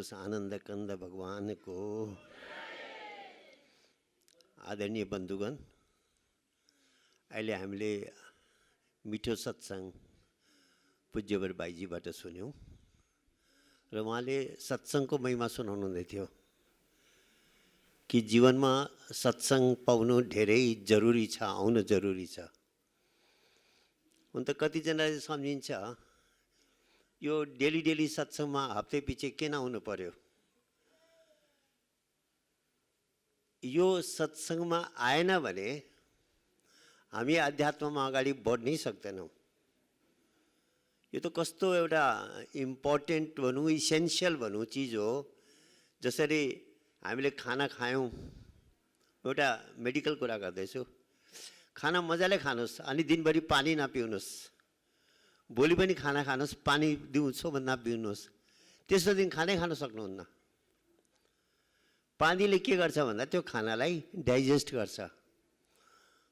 होस् आनन्द कन्द भगवानको। आदरणीय बन्धुगण, अहिले हामीले मिठो सत्संग पूज्यवर बाईजीबाट सुन्यौं र उहाँले सत्संगको महिमा सुनाउनु हुँदै थियो कि जीवनमा सत्संग पाउनु धेरै जरुरी छ, आउन जरुरी छ। हुन त कतिजनाले सम्झिन्छ यो डेली सत्संगमा हप्ते पछि किन आउनु पर्यो, यो सत्संगमा आएन भने हामी अध्यात्ममा अगाडि बढ्नै सक्दैनौँ। यो त कस्तो एउटा इम्पोर्टेन्ट भनौँ, इसेन्शियल भनौँ चिज हो। जसरी हामीले खाना खायौँ, एउटा मेडिकल कुरा गर्दैछु, खाना मजाले खानुहोस् अनि दिनभरि पानी नपिउनुहोस्, भोलि पनि खाना खानुहोस्, पानी दिउँसो भन्दा पिउनुहोस्, तेस्रो दिन खानै खान सक्नुहुन्न। पानीले के गर्छ भन्दा त्यो खानालाई डाइजेस्ट गर्छ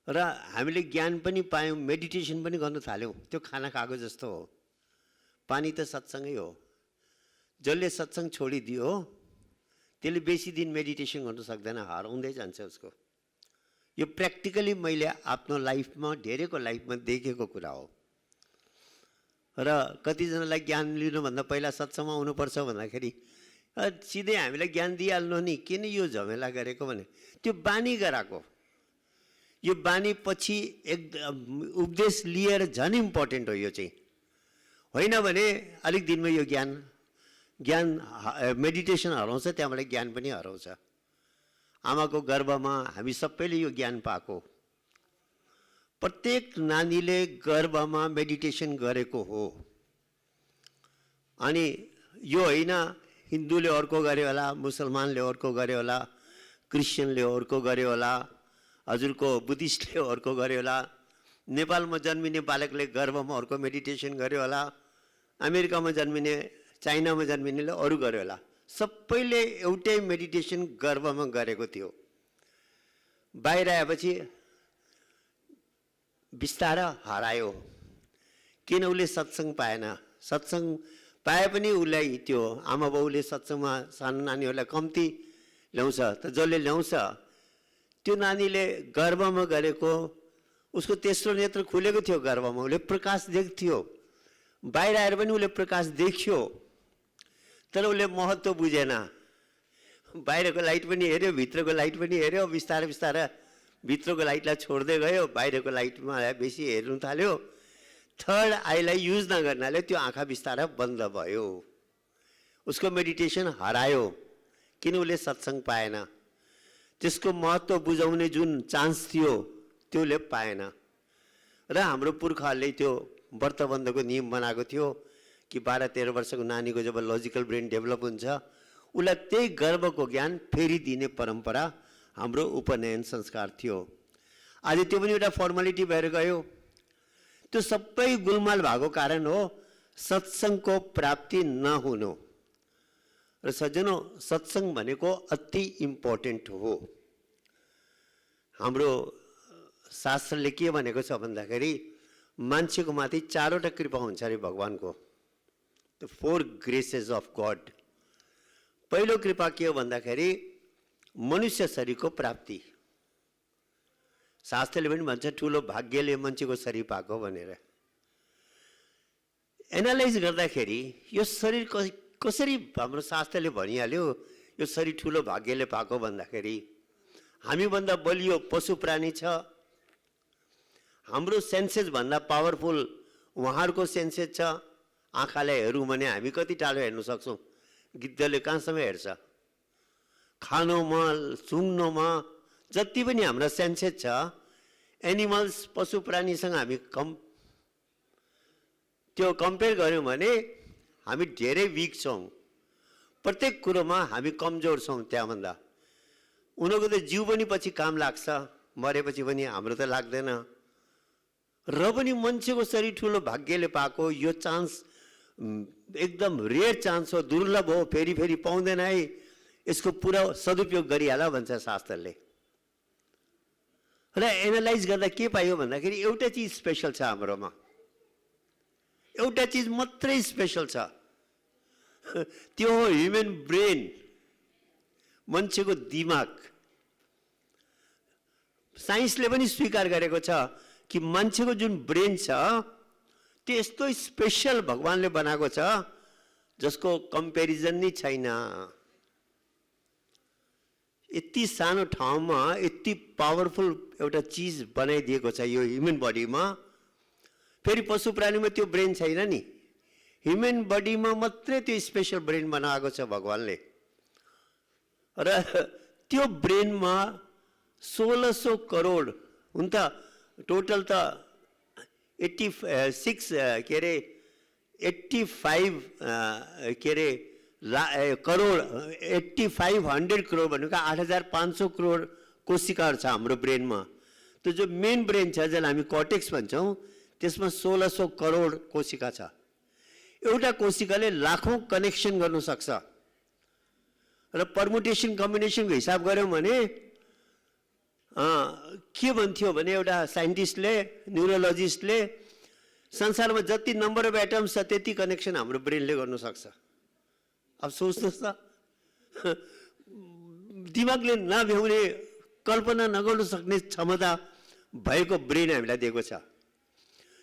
र हामीले ज्ञान पनि पायौँ, मेडिटेसन पनि गर्न थाल्यौँ, त्यो खाना खाएको जस्तो हो। पानी त सत्सँगै हो। जसले सत्संग छोडिदियो त्यसले बेसी दिन मेडिटेसन गर्न सक्दैन, हराउँदै जान्छ उसको। यो प्र्याक्टिकली मैले आफ्नो लाइफमा, धेरैको लाइफमा देखेको कुरा हो। र कतिजनालाई ज्ञान लिनुभन्दा पहिला सत्संगमा आउनुपर्छ भन्दाखेरि सिधै हामीलाई ज्ञान दिइहाल्नु नि, किन यो झमेला गरेको भने त्यो बानी गराएको। यो बानी पछि एकदम उपदेश लिएर झन् इम्पोर्टेन्ट हो यो चाहिँ। होइन भने अलिक दिनमा यो ज्ञान मेडिटेसन हराउँछ, त्यहाँबाट ज्ञान पनि हराउँछ। आमाको गर्भमा हामी सबैले यो ज्ञान पाएको। प्रत्येक नानीले गर्भमा मेडिटेसन गरेको हो। अनि यो होइन हिन्दूले अर्को गर्यो होला, मुसलमानले अर्को गर्यो होला, क्रिस्चियनले अर्को गर्यो होला, हजुरको बुद्धिस्टले अर्को गर्यो होला, नेपालमा जन्मिने बालकले गर्भमा अर्को मेडिटेसन गर्यो होला, अमेरिकामा जन्मिने, चाइनामा जन्मिनेले अरू गर्यो होला। सबैले एउटै मेडिटेसन गर्भमा गरेको थियो। बाहिर आएपछि बिस्तारै हरायो, किन उसले सत्संग पाएन। सत्संग पाए पनि उसलाई त्यो आमा बाउले सत्संगमा सानो नानीहरूलाई कम्ती ल्याउँछ, त जसले ल्याउँछ त्यो नानीले गर्भमा गरेको, उसको तेस्रो नेत्र खुलेको थियो गर्भमा, उसले प्रकाश देख्थ्यो। बाहिर आएर पनि उसले प्रकाश देख्यो, तर उसले महत्त्व बुझेन। बाहिरको लाइट पनि हेऱ्यो, भित्रको लाइट पनि हेऱ्यो, बिस्तारै बिस्तारै भित्रको लाइटलाई छोड्दै गयो, बाहिरको लाइटमा बेसी हेर्नु थाल्यो। थर्ड आईलाई युज नगर्नाले त्यो आँखा बिस्तारै बन्द भयो, उसको मेडिटेसन हरायो, किन उसले सत्संग पाएन। त्यसको महत्त्व बुझाउने जुन चान्स थियो त्यो उसले पाएन। र हाम्रो पुर्खाहरूले त्यो व्रतबन्धको नियम बनाएको थियो कि 12-13 वर्षको नानीको जब लजिकल ब्रेन डेभलप हुन्छ उसलाई त्यही गर्भको ज्ञान फेरि दिने परम्परा हाम्रो उपनयन संस्कार थियो। आज त्यो पनि एउटा फर्मालिटी भएर गयो। त्यो सबै गुलमाल भएको कारण हो सत्संगको प्राप्ति नहुनु। र सज्जनों, सत्संग भनेको अति इम्पोर्टेन्ट हो। हाम्रो शास्त्रले के भनेको छ भन्दाखेरि मान्छेको माथि 4वटा कृपा हुन्छ अरे भगवानको, द 4 ग्रेसेस अफ गॉड। पहिलो कृपा के हो भन्दाखेरि मनुष्य शरीरको प्राप्ति। शास्त्रले पनि भन्छ ठुलो भाग्यले मान्छेको शरीर पाएको भनेर। एनालाइज गर्दाखेरि यो शरीर कसरी हाम्रो शास्त्रले भनिहाल्यो यो शरीर ठुलो भाग्यले पाएको भन्दाखेरि हामीभन्दा बलियो पशु प्राणी छ। हाम्रो सेन्सेस भन्दा पावरफुल उहाँहरूको सेन्सेस छ। आँखाले हेरौँ भने हामी कति टाढो हेर्न सक्छौँ, गिद्धले कहाँसम्म हेर्छ। खानुमा, सुँग्नुमा जति पनि हाम्रो सेन्सेस छ, एनिमल्स पशु प्राणीसँग हामी त्यो कम्पेयर गऱ्यौँ भने हामी धेरै विक छौँ। प्रत्येक कुरोमा हामी कमजोर छौँ त्यहाँभन्दा। उनीहरूको त जिउ पनि पछि काम लाग्छ, मरेपछि पनि हाम्रो त लाग्दैन। र पनि मान्छेको शरीर ठुलो भाग्यले पाएको यो चान्स एकदम रेयर चान्स हो, दुर्लभ हो, फेरि फेरि पाउँदैन है। यसको पुरा सदुपयोग गरिहाल भन्छ शास्त्रले। र एनालाइज गर्दा के पायो भन्दाखेरि एउटा चिज स्पेशल छ हाम्रोमा, एउटा चिज मात्रै स्पेशल छ। त्यो हो ह्युमन ब्रेन, मान्छेको दिमाग। साइन्सले पनि स्वीकार गरेको छ कि मान्छेको जुन ब्रेन छ त्यो यस्तो स्पेशल भगवानले बनाएको छ जसको कम्पेरिजन नै छैन। यति सानो ठाउँमा यति पावरफुल एउटा चिज बनाइदिएको छ यो ह्युमन बडीमा। फेरि पशु प्राणीमा त्यो ब्रेन छैन नि, ह्युमन बडीमा मात्रै त्यो स्पेशल ब्रेन बनाएको छ भगवानले। र त्यो ब्रेनमा 1600 करोड हुन त टोटल त 85 के अरे 85 के अरे करोड 8500 करोड भनेको 8500 करोड कोशिकाहरू छ हाम्रो ब्रेनमा। त्यो जो मेन ब्रेन छ जसलाई हामी कर्टेक्स भन्छौँ त्यसमा 1600 करोड कोशिका छ। एउटा कोशिकाले लाखौं कनेक्सन गर्न सक्छ र परमुटेसन कम्बिनेसनको हिसाब गर्यौं भने के भन्थ्यो भने एउटा साइन्टिस्टले न्युरोलोजिस्टले संसारमा जति नम्बर अफ एटम्स छ त्यति कनेक्सन हाम्रो ब्रेनले गर्न सक्छ। अब सोच्नुहोस् त, दिमागले नभ्याउने कल्पना नगर्न सक्ने क्षमता भएको ब्रेन हामीलाई दिएको छ।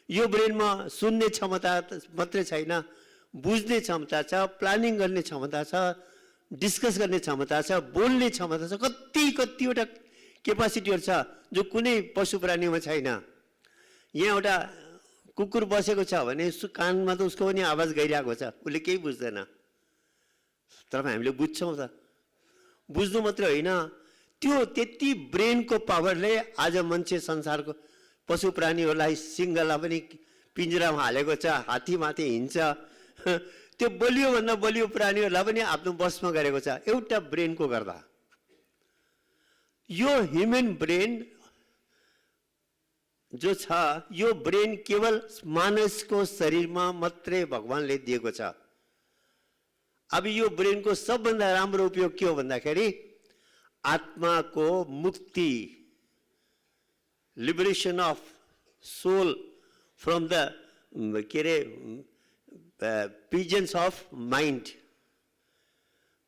यो ब्रेनमा सुन्ने क्षमता मात्रै छैन, बुझ्ने क्षमता छ, प्लानिङ गर्ने क्षमता छ, डिस्कस गर्ने क्षमता छ, बोल्ने क्षमता छ, कतिवटा क्यापासिटीहरू छ जो कुनै पशु प्राणीमा छैन। यहाँ एउटा कुकुर बसेको छ भने कानमा त उसको पनि आवाज गइरहेको छ, उसले केही बुझ्दैन, तर हामीले बुझ्छौँ त। बुझ्नु मात्र होइन, त्यो त्यति ब्रेनको पावरले आज मान्छे संसारको पशु प्राणीहरूलाई सिंहलाई पनि पिंजरामा हालेको छ, हात्तीमाथि हिँड्छ, त्यो बलियो भन्दा बलियो प्राणीहरूलाई पनि आफ्नो बसमा गरेको छ एउटा ब्रेनको गर्दा। यो ह्युमन ब्रेन जो छ यो ब्रेन केवल मानिसको शरीरमा मात्रै भगवानले दिएको छ। अब यो ब्रेनको सबभन्दा राम्रो उपयोग के हो भन्दाखेरि आत्माको मुक्ति, liberation of soul from the के अरे prisons of mind,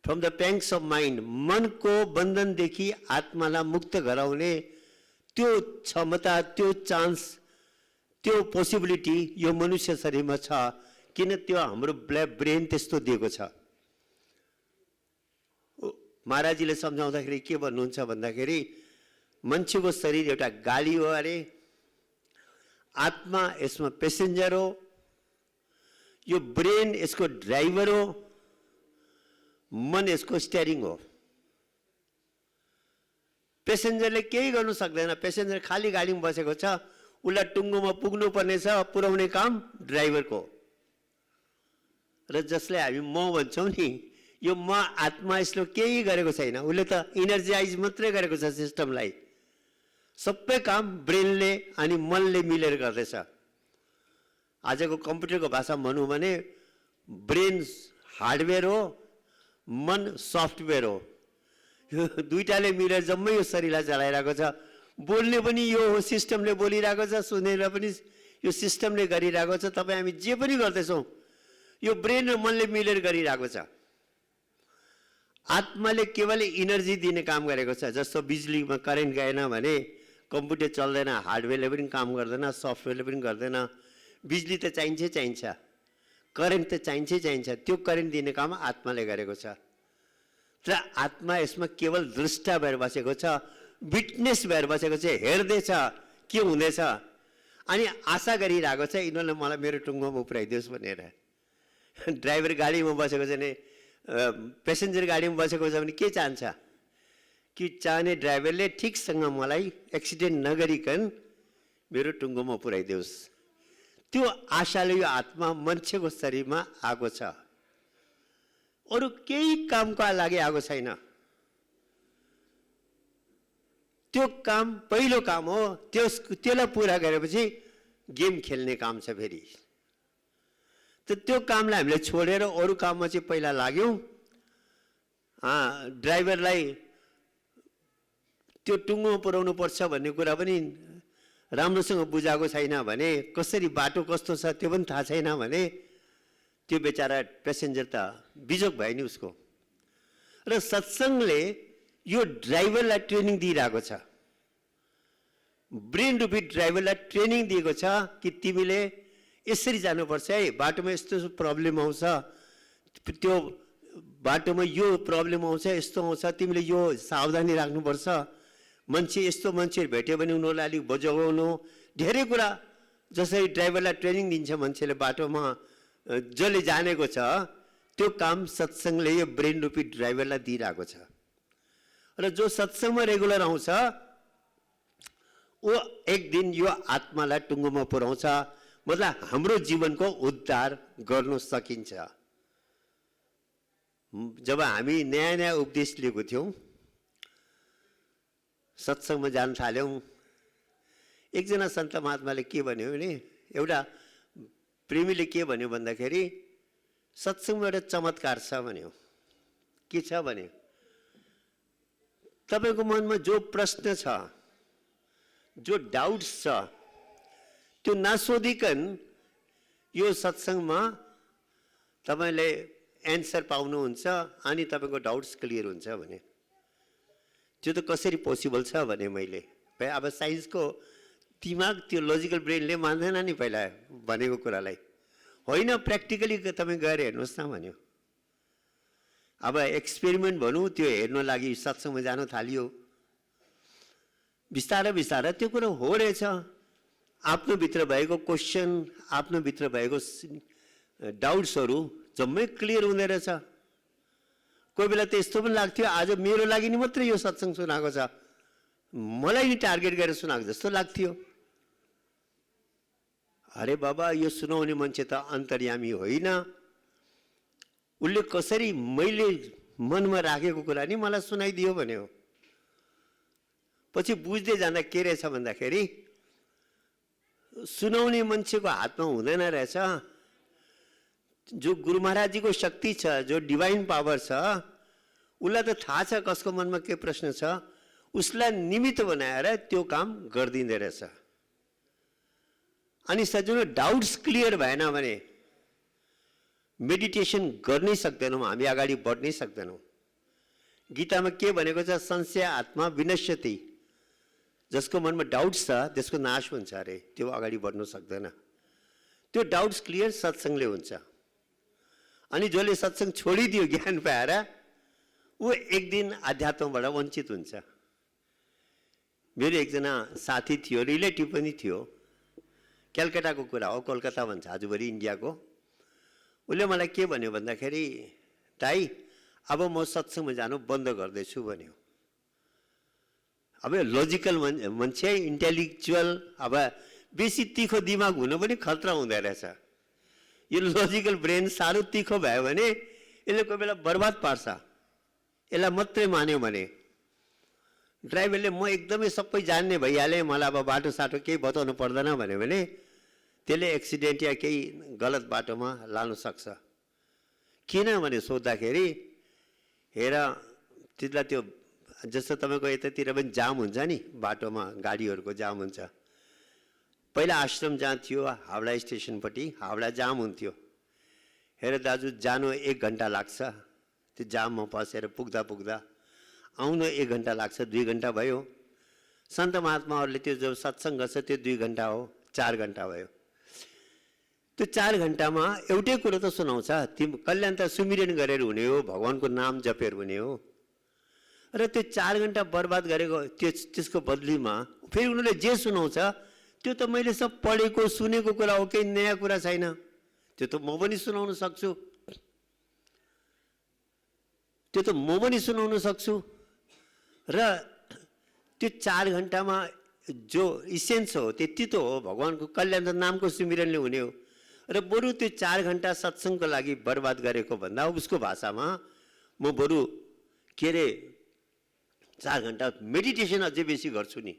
from the pangs of mind, मनको बन्धनदेखि आत्मालाई मुक्त गराउने त्यो क्षमता, त्यो चान्स, त्यो पोसिबिलिटी यो मनुष्य शरीरमा छ। किन त्यो हाम्रो ब्रेन त्यस्तो दिएको छ। महाराजीले सम्झाउँदाखेरि के भन्नुहुन्छ भन्दाखेरि मान्छेको शरीर एउटा गाडी हो अरे, आत्मा यसमा पेसेन्जर हो, यो ब्रेन यसको ड्राइभर हो, मन यसको स्टियरिङ हो। पेसेन्जरले केही गर्नु सक्दैन, पेसेन्जर खाली गाडीमा बसेको छ, उसलाई टुङ्गोमा पुग्नु पर्ने छ, पुर्याउने काम ड्राइभरको। र जसलाई हामी म भन्छौँ नि, यो म आत्मा यसले केही गरेको छैन, उसले त इनर्जाइज मात्रै गरेको छ सिस्टमलाई। सबै काम ब्रेनले अनि मनले मिलेर गर्दैछ। आजको कम्प्युटरको भाषामा भनौँ भने ब्रेन हार्डवेयर हो, मन सफ्टवेयर हो। यो दुईटाले मिलेर जम्मै यो शरीरलाई चलाइरहेको छ। बोल्ने पनि यो हो, सिस्टमले बोलिरहेको छ, सुनेर पनि यो सिस्टमले गरिरहेको छ। तपाईँ हामी जे पनि गर्दैछौँ यो ब्रेन र मनले मिलेर गरिरहेको छ। आत्माले केवल इनर्जी दिने काम गरेको छ। जस्तो बिजुलीमा करेन्ट गएन भने कम्प्युटर चल्दैन, हार्डवेयरले पनि काम गर्दैन, सफ्टवेयरले पनि गर्दैन। बिजुली त चाहिन्छ, करेन्ट त चाहिन्छ, त्यो करेन्ट दिने काम आत्माले गरेको छ। तर आत्मा यसमा केवल दृष्टा भएर बसेको छ, विटनेस भएर बसेको छ, हेर्दैछ के हुँदैछ अनि आशा गरिरहेको छ यिनीहरूले मलाई मेरो टुङ्गोमा पुर्याइदियोस् भनेर। ड्राइभर गाडीमा बसेको छ भने, पेसेन्जर गाडीमा बसेको छ भने के चाहन्छ कि चाहने ड्राइभरले ठिकसँग मलाई एक्सिडेन्ट नगरिकन मेरो टुङ्गोमा पुर्याइदियोस्। त्यो आशाले यो आत्मा मान्छेको शरीरमा आएको छ, अरू केही कामको लागि आएको छैन। त्यो काम पहिलो काम हो, त्यसलाई पुरा गरेपछि गेम खेल्ने काम छ फेरि। त्यो कामलाई हामीले छोडेर अरू काममा चाहिँ पहिला लाग्यौँ। ड्राइभरलाई त्यो टुङ्गोमा पुर्याउनु पर्छ भन्ने कुरा पनि राम्रोसँग बुझाएको छैन भने, कसरी बाटो कस्तो छ त्यो पनि थाहा छैन भने त्यो बेचारा प्यासेन्जर त बिजोग भयो नि उसको। र सत्सङ्गले यो ड्राइभरलाई ट्रेनिङ दिइरहेको छ, ब्रेन रूपी ड्राइभरलाई ट्रेनिङ दिएको छ कि तिमीले यसरी जानुपर्छ है, बाटोमा यस्तो प्रब्लम आउँछ, त्यो बाटोमा यो प्रब्लम आउँछ, यस्तो आउँछ, तिमीले यो सावधानी राख्नुपर्छ, मान्छे यस्तो मान्छे भेट्यो भने उनीहरूलाई अलिक बजाउनु, धेरै कुरा जसरी ड्राइभरलाई ट्रेनिङ दिन्छ मान्छेले बाटोमा जसले जानेको छ, त्यो काम सत्सङ्गले यो ब्रेन रूपी ड्राइभरलाई दिइरहेको छ। र जो सत्सङ्गमा रेगुलर आउँछ वो एक दिन यो आत्मालाई टुङ्गोमा पुर्याउँछ, मतलब हाम्रो जीवनको उद्धार गर्न सकिन्छ। जब हामी नयाँ नयाँ उपदेश लिएको थियौँ, सत्सङ्गमा जान थाल्यौँ, एकजना सन्त महात्माले के भन्यो भने, एउटा प्रेमीले के भन्यो भन्दाखेरि सत्सङ्गमा एउटा चमत्कार छ भन्यो। के छ भने तपाईको मनमा जो प्रश्न छ, जो डाउट्स छ, त्यो नसोधिकन यो सत्सङ्गमा तपाईले एन्सर पाउनुहुन्छ अनि तपाईको डाउट्स क्लियर हुन्छ भने। त्यो त कसरी पोसिबल छ भने मैले अब साइन्सको दिमाग त्यो लजिकल ब्रेनले मान्दैन नि पहिला भनेको कुरालाई, होइन प्र्याक्टिकली तपाईँ गएर हेर्नुहोस् न भन्यो। अब एक्सपेरिमेन्ट भनौँ, त्यो हेर्न लागि सत्सङ्गमा जान थालियो, बिस्तारै बिस्तारै त्यो कुरो हो रहेछ। आफ्नो भित्र भएको क्वेसन, आफ्नो भित्र भएको डाउट्सहरू जम्मै क्लियर हुँदै रहेछ। कोही बेला त यस्तो पनि लाग्थ्यो आज मेरो लागि नि मात्रै यो सत्सङ्ग सुनाएको छ, मलाई नि टार्गेट गरेर सुनाएको जस्तो लाग्थ्यो। अरे बाबा, यो सुनाउने मान्छे त अन्तर्यामी होइन, उसले कसरी मैले मनमा राखेको कुरा नि मलाई सुनाइदियो भन्यो। पछि बुझ्दै जाँदा के रहेछ भन्दाखेरि सुनाउने मान्छेको हातमा हुँदैन रहेछ, जो गुरु महाराजजीको शक्ति छ, जो डिभाइन पावर छ, उसलाई त थाहा छ कसको मनमा के प्रश्न छ, उसलाई निमित्त बनाएर त्यो काम गरिदिँदै रहेछ। अनि सजिलो डाउट्स क्लियर भएन भने मेडिटेसन गर्नै सक्दैनौँ, हामी अगाडि बढ्नै सक्दैनौँ। गीतामा के भनेको छ, संशय आत्मा विनश्यति, जसको मनमा डाउट्स छ त्यसको नाश हुन्छ अरे, त्यो अगाडि बढ्न सक्दैन। त्यो डाउट्स क्लियर सत्सङ्गले हुन्छ। अनि जसले सत्सङ्ग छोडिदियो ज्ञान पाएर, ऊ एक दिन अध्यात्मबाट वञ्चित हुन्छ। मेरो एकजना साथी थियो, रिलेटिभ पनि थियो, कलकत्ताको कुरा हो, कोलकाता भन्छ आजभरि इन्डियाको। उसले मलाई के भन्यो भन्दाखेरि, दाइ अब म सत्सङ्गमा जानु बन्द गर्दैछु भन्यो। अब लजिकल मान्छे, इन्टेलेक्चुअल, अब बेसी तिखो दिमाग हुनु पनि खतरा हुँदो रहेछ। यो लजिकल ब्रेन साह्रो तिखो भयो भने यसले कोही बेला बर्बाद पार्छ। यसलाई मात्रै मान्यो भने ड्राइभरले म एकदमै सबै जान्ने भइहालेँ, मलाई अब बाटो साटो केही बताउनु पर्दैन भन्यो भने त्यसले एक्सिडेन्ट या केही गलत बाटोमा लानु सक्छ। किनभने सोद्धाखेरि हेर, त्यसलाई त्यो जस्तो तपाईँको यतातिर पनि जाम हुन्छ नि, बाटोमा गाडीहरूको जाम हुन्छ। पहिला आश्रम जहाँ थियो हावडा स्टेसनपट्टि, हावडा जाम हुन्थ्यो। हेर दाजु, जानु 1 घन्टा लाग्छ, त्यो जाममा फसेर पुग्दा पुग्दा आउनु 1 घन्टा लाग्छ, 2 घन्टा भयो। सन्त महात्माहरूले त्यो जो सत्सङ्ग गर्छ त्यो 2 घन्टा हो, 4 घन्टा भयो। त्यो 4 घन्टामा एउटै कुरो त सुनाउँछ, तिमी कल्याण त सुमिरन गरेर हुने हो, भगवानको नाम जपेर हुने हो। र त्यो 4 घन्टा बर्बाद गरेको त्यसको बदलीमा फेरि उनीहरूले जे सुनाउँछ त्यो त मैले सब पढेको सुनेको कुरा हो, केही नयाँ कुरा छैन। त्यो त म पनि सुनाउन सक्छु, त्यो त म पनि सुनाउन सक्छु। र त्यो 4 घन्टामा जो इसेन्स हो त्यति त हो, भगवानको कल्याण त नामको सुमिरनले हुने हो। र बरु त्यो 4 घन्टा सत्सङ्गको लागि बर्बाद गरेको भन्दा उसको भाषामा म बरु के अरे 4 घन्टा मेडिटेसन अझै बेसी गर्छु नि,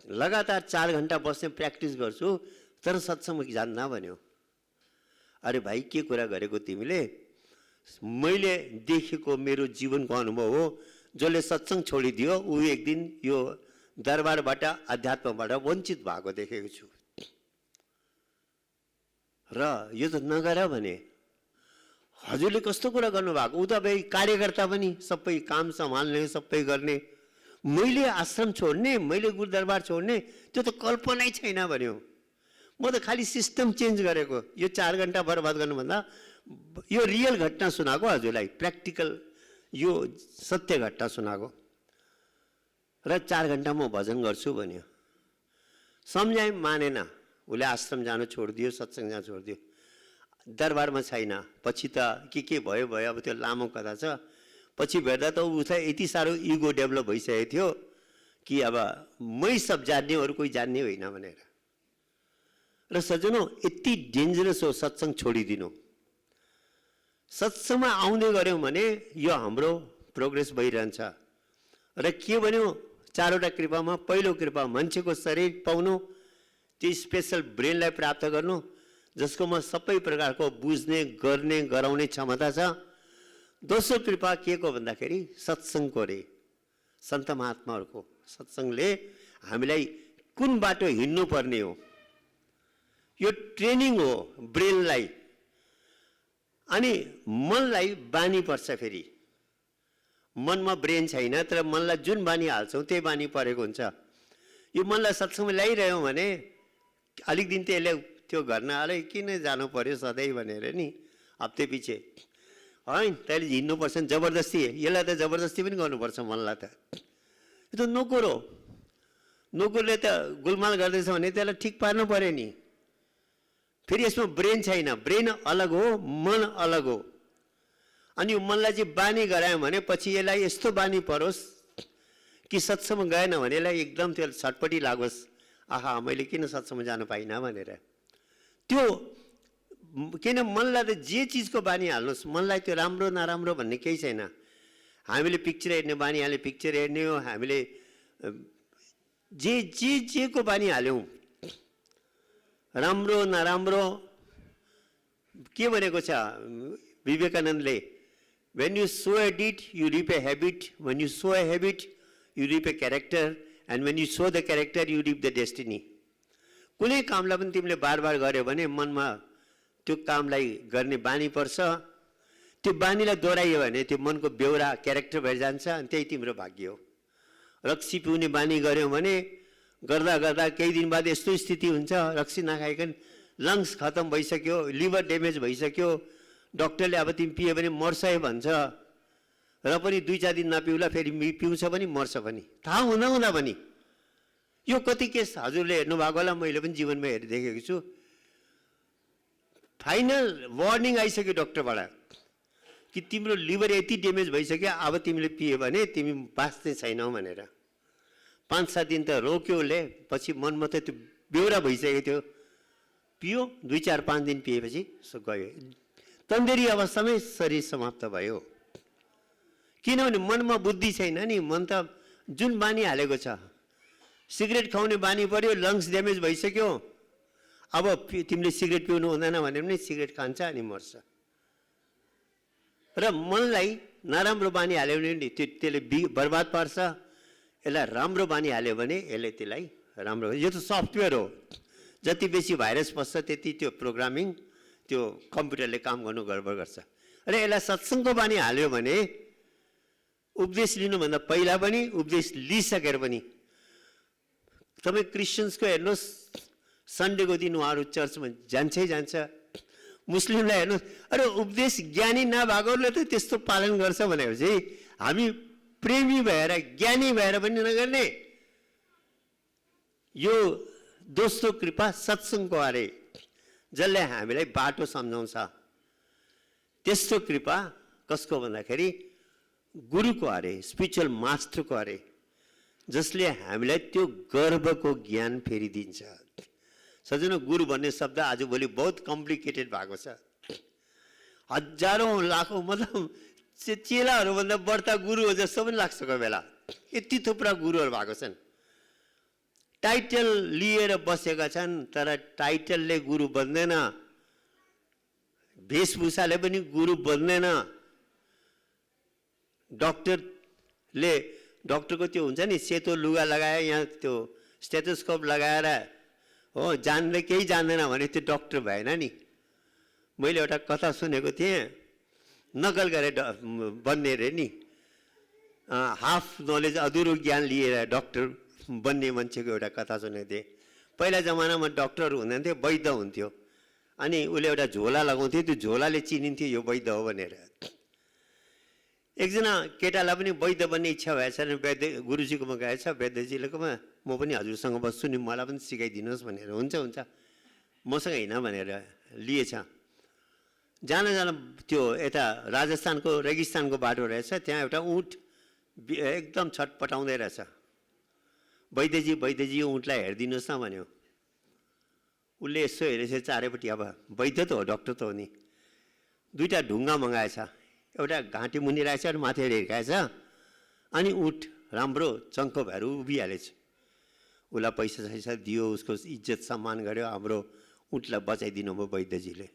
लगातार 4 घन्टा बस्ने प्र्याक्टिस गर्छु, तर सत्सङ्गमा जान्न भन्यो। अरे भाइ, के कुरा गरेको तिमीले? मैले देखेको मेरो जीवनको अनुभव हो, जसले सत्सङ्ग छोडिदियो ऊ एक दिन यो दरबारबाट, अध्यात्मबाट वञ्चित भएको देखेको छु। र यो त नगर भने हजुरले कस्तो कुरा गर्नुभएको, उ त अब कार्यकर्ता पनि सबै काम सम्हाल्ने सबै गर्ने, मैले आश्रम छोड्ने, मैले गुरुदरबार छोड्ने त्यो त कल्पनै छैन भन्यो। म त खालि सिस्टम चेन्ज गरेको, यो 4 घण्टा बर्बाद गर्नुभन्दा यो रियल घटना सुनाएको हजुरलाई, प्र्याक्टिकल यो सत्य घटना सुनाएको। र 4 घण्टा म भजन गर्छु भन्यो। सम्झाइ मानेन, उसले आश्रम जान छोडिदियो, सत्सङ्ग जान छोडिदियो, दरबारमा छैन। पछि त के भयो भयो, अब त्यो लामो कथा छ। पछि भेट्दा त उसलाई यति साह्रो इगो डेभलप भइसकेको थियो कि अब मै सब जान्ने, अरू कोही जान्ने होइन भनेर। र सज्जनौ, यति डेन्जरस हो सत्सङ्ग छोडिदिनु। सत्सङ्गमा आउँदै गऱ्यौँ भने यो हाम्रो प्रोग्रेस भइरहन्छ। र के भन्यो, 4वटा कृपामा पहिलो कृपा मान्छेको शरीर पाउनु, त्यो स्पेसल ब्रेनलाई प्राप्त गर्नु जसकोमा सबै प्रकारको बुझ्ने, गर्ने, गराउने क्षमता छ। दोस्रो कृपा के को भन्दाखेरि सत्सङ्गको रे, सन्त महात्माहरूको सत्सङ्गले हामीलाई कुन बाटो हिँड्नु पर्ने हो, यो ट्रेनिङ हो ब्रेनलाई। अनि मनलाई बानी पर्छ। फेरि मनमा ब्रेन छैन तर मनलाई जुन बानी हाल्छौँ त्यही बानी परेको हुन्छ। यो मनलाई सत्सङ्गमा ल्याइरह्यौँ भने अलिक दिन त्यसले त्यो गर्न अरे किन जानु पर्यो सधैँ भनेर नि, हप्ते पछि होइन तैँले हिँड्नुपर्छ नि, जबरजस्ती, यसलाई त जबरजस्ती पनि गर्नुपर्छ मनलाई त। यो त नोकर हो, नोकरले त गुलमाल गर्दैछ भने त्यसलाई ठिक पार्नु पर्यो नि। फेरि यसमा ब्रेन छैन, ब्रेन अलग हो, मन अलग हो। अनि यो मनलाई चाहिँ बानी गरायो भने पछि यसलाई यस्तो बानी परोस् कि सत्सङ्गमा गएन भने यसलाई एकदम त्यो छटपटी लागोस्, आहा मैले किन सत्सङ्गमा जानु पाइनँ भनेर। त्यो किन मनलाई त जे चिजको बानी हाल्नुहोस्, मनलाई त्यो राम्रो नराम्रो भन्ने केही छैन। हामीले पिक्चर हेर्ने बानी हाल्यो, पिक्चर हेर्ने हो। हामीले जे को बानी हाल्यौँ, राम्रो नराम्रो, के भनेको छ विवेकानन्दले, when you sow a deed you reap a habit, when you sow a habit you reap a character, and when you sow the character you reap the destiny। कुनै कामलाई पनि तिमीले बार बार गर्यो भने मनमा त्यो कामलाई गर्ने बानी पर्छ। त्यो बानीलाई दोहोऱ्यायो भने त्यो मनको बेउरा क्यारेक्टर भएर जान्छ, अनि त्यही तिम्रो भाग्य हो। रक्सी पिउने बानी गर्यौ भने गर्दा गर्दा केही दिन बाद यस्तो स्थिति हुन्छ, रक्सी नखाइकन लङ्स खतम भइसक्यो, लिभर ड्यामेज भइसक्यो, डाक्टरले अब तिमी पियो भने मर्छ भन्छ। र पनि 2-4 दिन नपिउला, फेरि पिउँछ पनि मर्छ पनि, थाहा हुँदा हुँदा पनि। यो कति केस हजुरले हेर्नु भएको होला, मैले पनि जीवनमा हेरिदेखेको छु। फाइनल वार्निङ आइसक्यो डाक्टरबाट कि तिम्रो लिभर यति ड्यामेज भइसक्यो, अब तिमीले पियो भने तिमी बाँच्ने छैनौ भनेर। 5-7 दिन त रोक्यो उसले, पछि मनमा त त्यो बेउरा भइसकेको थियो। पियो, 2-4-5 दिन पिएपछि गयो। तन्देरी अवस्थामै शरीर समाप्त भयो। किनभने मनमा बुद्धि छैन नि, मन त जुन बानी हालेको छ। सिगरेट खाउने बानी पर्यो, लङ्स ड्यामेज भइसक्यो, अब तिमीले सिगरेट पिउनु हुँदैन भने पनि सिगरेट खान्छ अनि मर्छ। र मनलाई नराम्रो बानी हाल्यो भने त्यसले बर्बाद पार्छ, यसलाई राम्रो बानी हाल्यो भने यसले त्यसलाई राम्रो। यो त सफ्टवेयर हो, जति बेसी भाइरस पस्छ त्यति त्यो प्रोग्रामिङ, त्यो कम्प्युटरले काम गर्नु गडबड गर्छ। र यसलाई सत्सङ्गको बानी हाल्यो भने उपदेश लिनुभन्दा पहिला पनि, उपदेश लिइसकेर पनि। तपाईँ क्रिस्चियन्सको हेर्नुहोस्, सन्डेको दिन उहाँहरू चर्चमा जान्छै जान्छ। मुस्लिमलाई हेर्नुहोस्, अरे उपदेश ज्ञानी नभएकोले त त्यस्तो पालन गर्छ भनेपछि हामी प्रेमी भएर ज्ञानी भएर पनि नगर्ने। यो दोस्रो कृपा सत्सङ्गको अरे, जसले हामीलाई बाटो सम्झाउँछ। तेस्रो कृपा कसको भन्दाखेरि गुरुको अरे, स्पिरिचुअल मास्टरको अरे, जसले हामीलाई त्यो गर्वको ज्ञान फेरिदिन्छ। सजन, गुरु भन्ने शब्द आजभोलि बहुत कम्प्लिकेटेड भएको छ। हजारौँ लाखौँ मतलब चेलाहरूभन्दा बढ्ता गुरु हो जस्तो पनि लाग्छ कोही बेला। यति थुप्रा गुरुहरू भएको छन्, टाइटल लिएर बसेका छन्, तर टाइटलले गुरु बन्दैन, वेशभूषाले पनि गुरु बन्दैन। डक्टरको त्यो हुन्छ नि सेतो लुगा लगाएर, यहाँ त्यो स्टेथोस्कोप लगाएर हो, केही जान्दैन भने त्यो डक्टर भएन नि। मैले एउटा कथा सुनेको थिएँ, नकल गरेर बन्ने रे नि, हाफ नलेज अधुरो ज्ञान लिएर डक्टर बन्ने मान्छेको एउटा कथा सुनेको थिएँ। पहिला जमानामा डक्टरहरू हुँदैन थियो, वैद्य हुन्थ्यो। अनि उसले एउटा झोला लगाउँथ्यो, त्यो झोलाले चिनिन्थ्यो यो वैद्य हो भनेर। एकजना केटालाई पनि वैद्य बन्ने इच्छा भएछ भने वैद्य गुरुजीकोमा गएछ। वैद्यजीलेकोमा म पनि हजुरसँग बस्छु नि, मलाई पनि सिकाइदिनुहोस् भनेर। हुन्छ हुन्छ मसँग हिँड भनेर लिएछ। जान जान त्यो यता राजस्थानको रेगिस्तानको बाटो रहेछ, त्यहाँ एउटा ऊँट एकदम छटपटाउँदै रहेछ। वैद्यजी वैद्यजी ऊँटलाई हेरिदिनुहोस् न भन्यो। उसले यसो हेरेछ चारैपट्टि, अब वैद्य त हो, डक्टर त हो नि। दुईवटा ढुङ्गा मगाएछ, एउटा घाँटी मुनि राखेछ र माथि हिर्काएछ। अनि ऊँट राम्रो चङ्को भएर उभिहालेछ। उसलाई पैसा सैसा दियो, उसको इज्जत सम्मान गर्यो। हाम्रो ऊँटलाई बचाइदिनु भयो वैद्यजीले।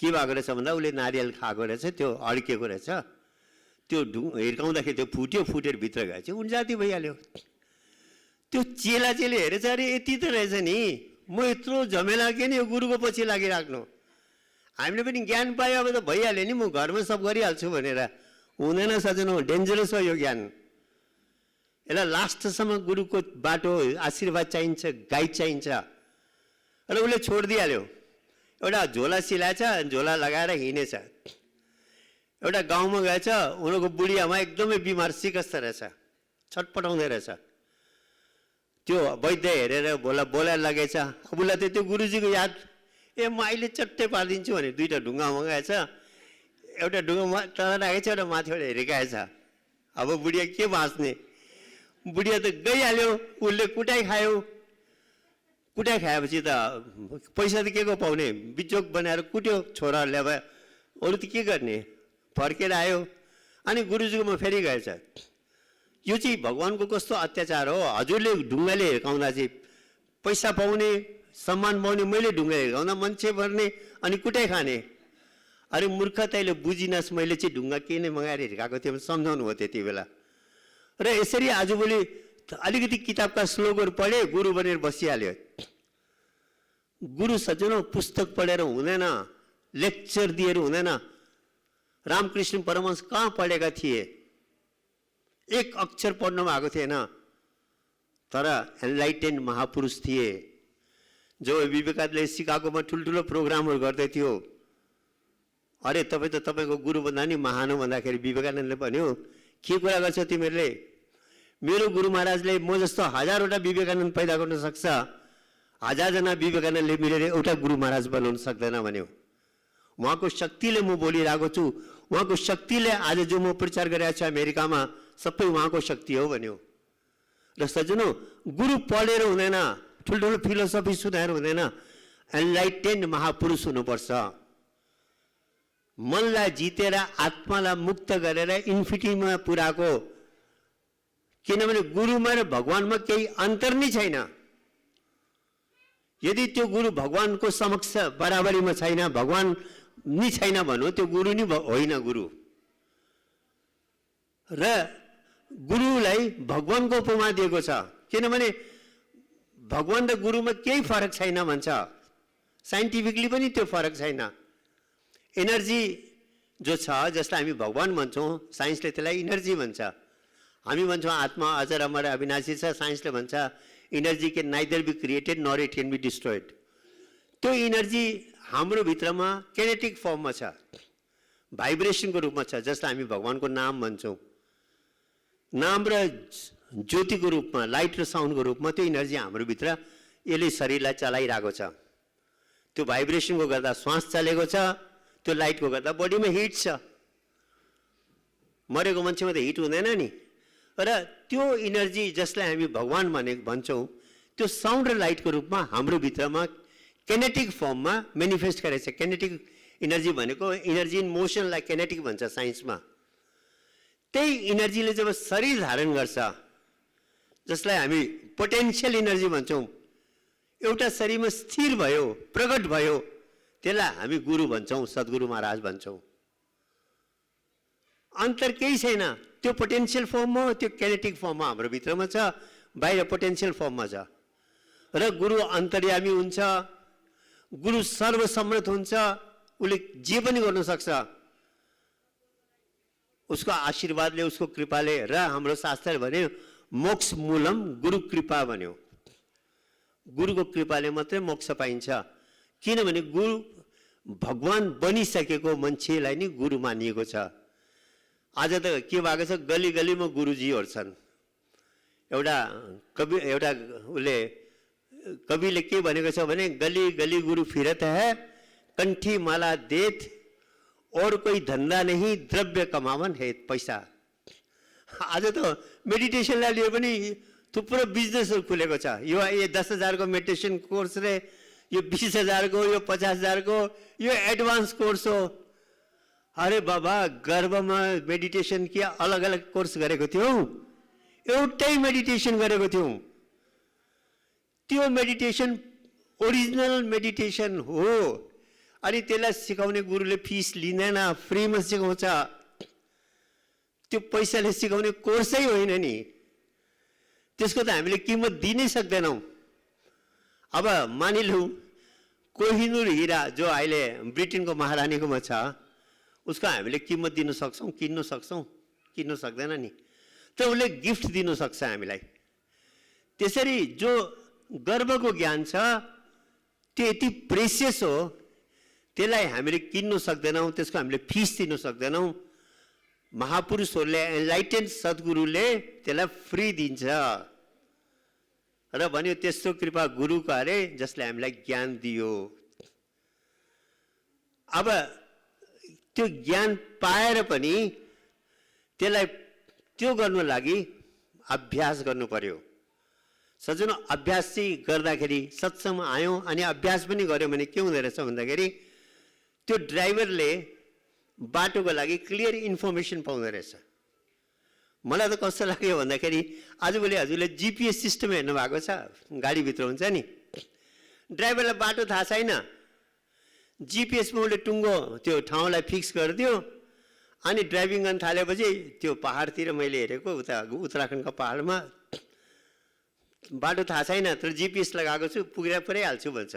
के भएको रहेछ भन्दा उसले नारियल खाएको रहेछ, त्यो अड्किएको रहेछ। त्यो हिर्काउँदाखेरि त्यो फुट्यो, फुटेर भित्र गएछ, ऊँट जाति भइहाल्यो। त्यो चेला चेली हेरेछ, अरे यति त रहेछ नि, म यत्रो झमेला के नि यो गुरुको पछि लागिराख्नु। हामीले पनि ज्ञान पायो, अब त भइहाल्यो नि, म घरमा सब गरिहाल्छु भनेर। हुँदैन सजन, डेन्जरस हो यो ज्ञान। यसलाई लास्टसम्म गुरुको बाटो आशीर्वाद चाहिन्छ, गाइड चाहिन्छ। र उसले छोडिदिइहाल्यो। एउटा झोला सिलाएछ, झोला लगाएर हिँडेछ। एउटा गाउँमा गएछ, उनीहरूको बुढी आमा एकदमै बिमार सिकस्त रहेछ, छटपटाउँदै रहेछ। त्यो वैद्य हेरेर बोलाएर लगेछ। अब उसलाई त त्यो गुरुजीको याद, म अहिले चट्टै पारिदिन्छु भने दुईवटा ढुङ्गा मगाएछ। एउटा ढुङ्गा तल राखेछ, एउटा माथिबाट हिर्काएछ। अब बुढिया के बाँच्ने, बुढिया त गइहाल्यो। उसले कुटाइ खायो। कुटाइ खाएपछि त पैसा त के को पाउने, बिचोक बनाएर कुट्यो छोराहरूले। अब अरू त के गर्ने, फर्केर आयो। अनि गुरुजीकोमा फेरि गएछ। यो चाहिँ भगवानको कस्तो अत्याचार हो, हजुरले ढुङ्गाले हिर्काउँदा चाहिँ पैसा पाउने, सम्मान पाउने, मैले ढुङ्गा हिर्काउँदा मान्छे मर्ने अनि कुटाइ खाने। अरे मूर्ख, तैँले बुझिनस्, मैले चाहिँ ढुङ्गा के नै मगाएर हिर्काएको थिएँ भने सम्झाउनु हो त्यति बेला। र यसरी आजभोलि अलिकति किताबका श्लोकहरू पढे, गुरु बनेर बसिहाल्यो। गुरु सज्जनौ, पुस्तक पढेर हुँदैन, लेक्चर दिएर हुँदैन। रामकृष्ण परमहंस कहाँ पढेका थिए, एक अक्षर पढ्नु भएको थिएन, तर एनलाइटेन्ड महापुरुष थिए। जो विवेकानन्दले सिकागोमा ठुल्ठुलो प्रोग्रामहरू गर्दै थियो। अरे तपाईँ त तपाईँको गुरु भन्दा नि महान हो भन्दाखेरि विवेकानन्दले भन्यो, के कुरा गर्छौ तिमीहरूले, मेरो गुरु महाराजले म जस्तो हजारवटा विवेकानन्द पैदा गर्न सक्छ, हजारजना विवेकानन्दले मिलेर एउटा गुरु महाराज बनाउन सक्दैन भन्यो। उहाँको शक्तिले म बोलिरहेको छु, उहाँको शक्तिले आज जो म प्रचार गरिरहेको छु अमेरिकामा, सबै उहाँको शक्ति हो भन्यो। र सज्जनौ, गुरु पढेर हुँदैन, ठुल्ठुलो फिलोसफी सुनाएर हुँदैन, एनलाइटेन्ड महापुरुष हुनुपर्छ। मनलाई जितेर आत्मालाई मुक्त गरेर इन्फिनिटीमा पुर्याएको। किनभने गुरुमा र भगवानमा केही अन्तर नै छैन। यदि त्यो गुरु भगवानको समक्ष बराबरीमा छैन, भगवान नि छैन भन्नु, त्यो गुरु नि होइन। गुरु र गुरुलाई भगवानको उपमा दिएको छ। किनभने भगवान र गुरुमा केही फरक छैन भन्छ। साइन्टिफिकली पनि त्यो फरक छैन। एनर्जी जो छ, जसलाई हामी भगवान भन्छौँ, साइन्सले त्यसलाई इनर्जी भन्छ। हामी भन्छौँ आत्मा अजर अमर अविनाशी छ, साइन्सले भन्छ energy can neither be created nor it can be destroyed. त्यो इनर्जी हाम्रो भित्रमा केनेटिक फर्ममा छ, भाइब्रेसनको रूपमा छ, जसलाई हामी भगवानको नाम भन्छौँ। नाम र ज्योतिको रूपमा, लाइट र साउन्डको रूपमा त्यो इनर्जी हाम्रो भित्र यसले शरीरलाई चलाइरहेको छ। त्यो भाइब्रेसनको गर्दा श्वास चलेको छ, त्यो लाइटको गर्दा बडीमा हिट छ। मरेको मान्छेमा त हिट हुँदैन नि। र त्यो इनर्जी जसलाई हामी भगवान भन्छौँ, त्यो साउन्ड र लाइटको रूपमा हाम्रो भित्रमा केनेटिक फर्ममा मेनिफेस्ट गरेको छ। केनेटिक इनर्जी भनेको इनर्जी इन मोसनलाई केनेटिक भन्छ साइन्समा। त्यही इनर्जीले जब शरीर धारण गर्छ, जसलाई हामी पोटेन्सियल इनर्जी भन्छौँ, एउटा शरीरमा स्थिर भयो, प्रकट भयो, त्यसलाई हामी गुरु भन्छौँ, सद्गुरु महाराज भन्छौँ। अन्तर केही छैन। त्यो पोटेन्सियल फर्ममा हो, त्यो केनेटिक फर्ममा हाम्रो भित्रमा छ, बाहिर पोटेन्सियल फर्ममा छ। र गुरु अन्तर्यामी हुन्छ, गुरु सर्वसम्मत हुन्छ, उसले जे पनि गर्न सक्छ। उसको आशीर्वादले, उसको कृपाले, र हाम्रो शास्त्रले भन्यो मोक्ष मूलम गुरु कृपा भन्यो। गुरुको कृपाले मात्रै मोक्ष पाइन्छ। किनभने गुरु भगवान बनिसकेको मान्छेलाई नि गुरु मानिएको छ। आज त के भएको छ, गली गलीमा गुरुजीहरू छन्। एउटा कविले के भनेको छ भने, गली गली गुरु फिरत है, कंठी माला देत, और कोही धन्दा नहीं, द्रव्य कमावन है पैसा। आज त मेडिटेसनलाई लिएर पनि थुप्रो बिजनेसहरू खुलेको छ। यो 10,000 को मेडिटेसन कोर्स रे, यो 20,000 को, यो 50,000 को, यो एडभान्स कोर्स हो। अरे बाबा, गर्भमा मेडिटेसन के अलग अलग कोर्स गरेको थियौ? एउटै मेडिटेसन गरेको थियौ। त्यो मेडिटेसन ओरिजिनल मेडिटेसन हो। अनि त्यसलाई सिकाउने गुरुले फिस लिँदैन, फ्रीमा सिकाउँछ। त्यो पैसाले सिकाउने कोर्सै होइन नि, त्यसको त हामीले किम्मत दिनै सक्दैनौँ। अब मानिलौँ कोहिनुर हिरा जो अहिले ब्रिटेनको महारानीकोमा छ, उसको हामीले किम्मत दिन सक्छौँ, किन्न सक्छौँ? किन्न सक्दैन नि। त उसले गिफ्ट दिन सक्छ हामीलाई। त्यसरी जो गर्वको ज्ञान छ त्यो यति प्रेसियस हो, त्यसलाई हामीले किन्न सक्दैनौँ, त्यसको हामीले फिस दिन सक्दैनौँ। महापुरुषहरूले, एनलाइटेन सद्गुरुले त्यसलाई फ्री दिन्छ र भन्यो त्यस्तो कृपा गुरुको अरे जसले हामीलाई ज्ञान दियो। अब त्यो ज्ञान पाएर पनि त्यसलाई त्यो गर्नु लागि अभ्यास गर्नु पर्यो। सजन अभ्यास चाहिँ गर्दाखेरि सत्सङ्गमा आयौँ अनि अभ्यास पनि गऱ्यौँ भने के हुँदो रहेछ भन्दाखेरि त्यो ड्राइभरले बाटोको लागि क्लियर इन्फर्मेसन पाउँदो रहेछ। मलाई त कस्तो लाग्यो भन्दाखेरि आजभोलि हजुरले जिपिएस सिस्टम हेर्नु भएको छ, गाडीभित्र हुन्छ नि, ड्राइभरलाई बाटो थाहा छैन, जिपिएसमा उसले टुङ्गो त्यो ठाउँलाई फिक्स गरिदियो। अनि ड्राइभिङ गर्न थालेपछि त्यो पहाडतिर मैले हेरेको उता उत्तराखण्डको पहाडमा बाटो थाहा छैन, तर जिपिएस लगाएको छु, पुऱ्याइहाल्छु भन्छ।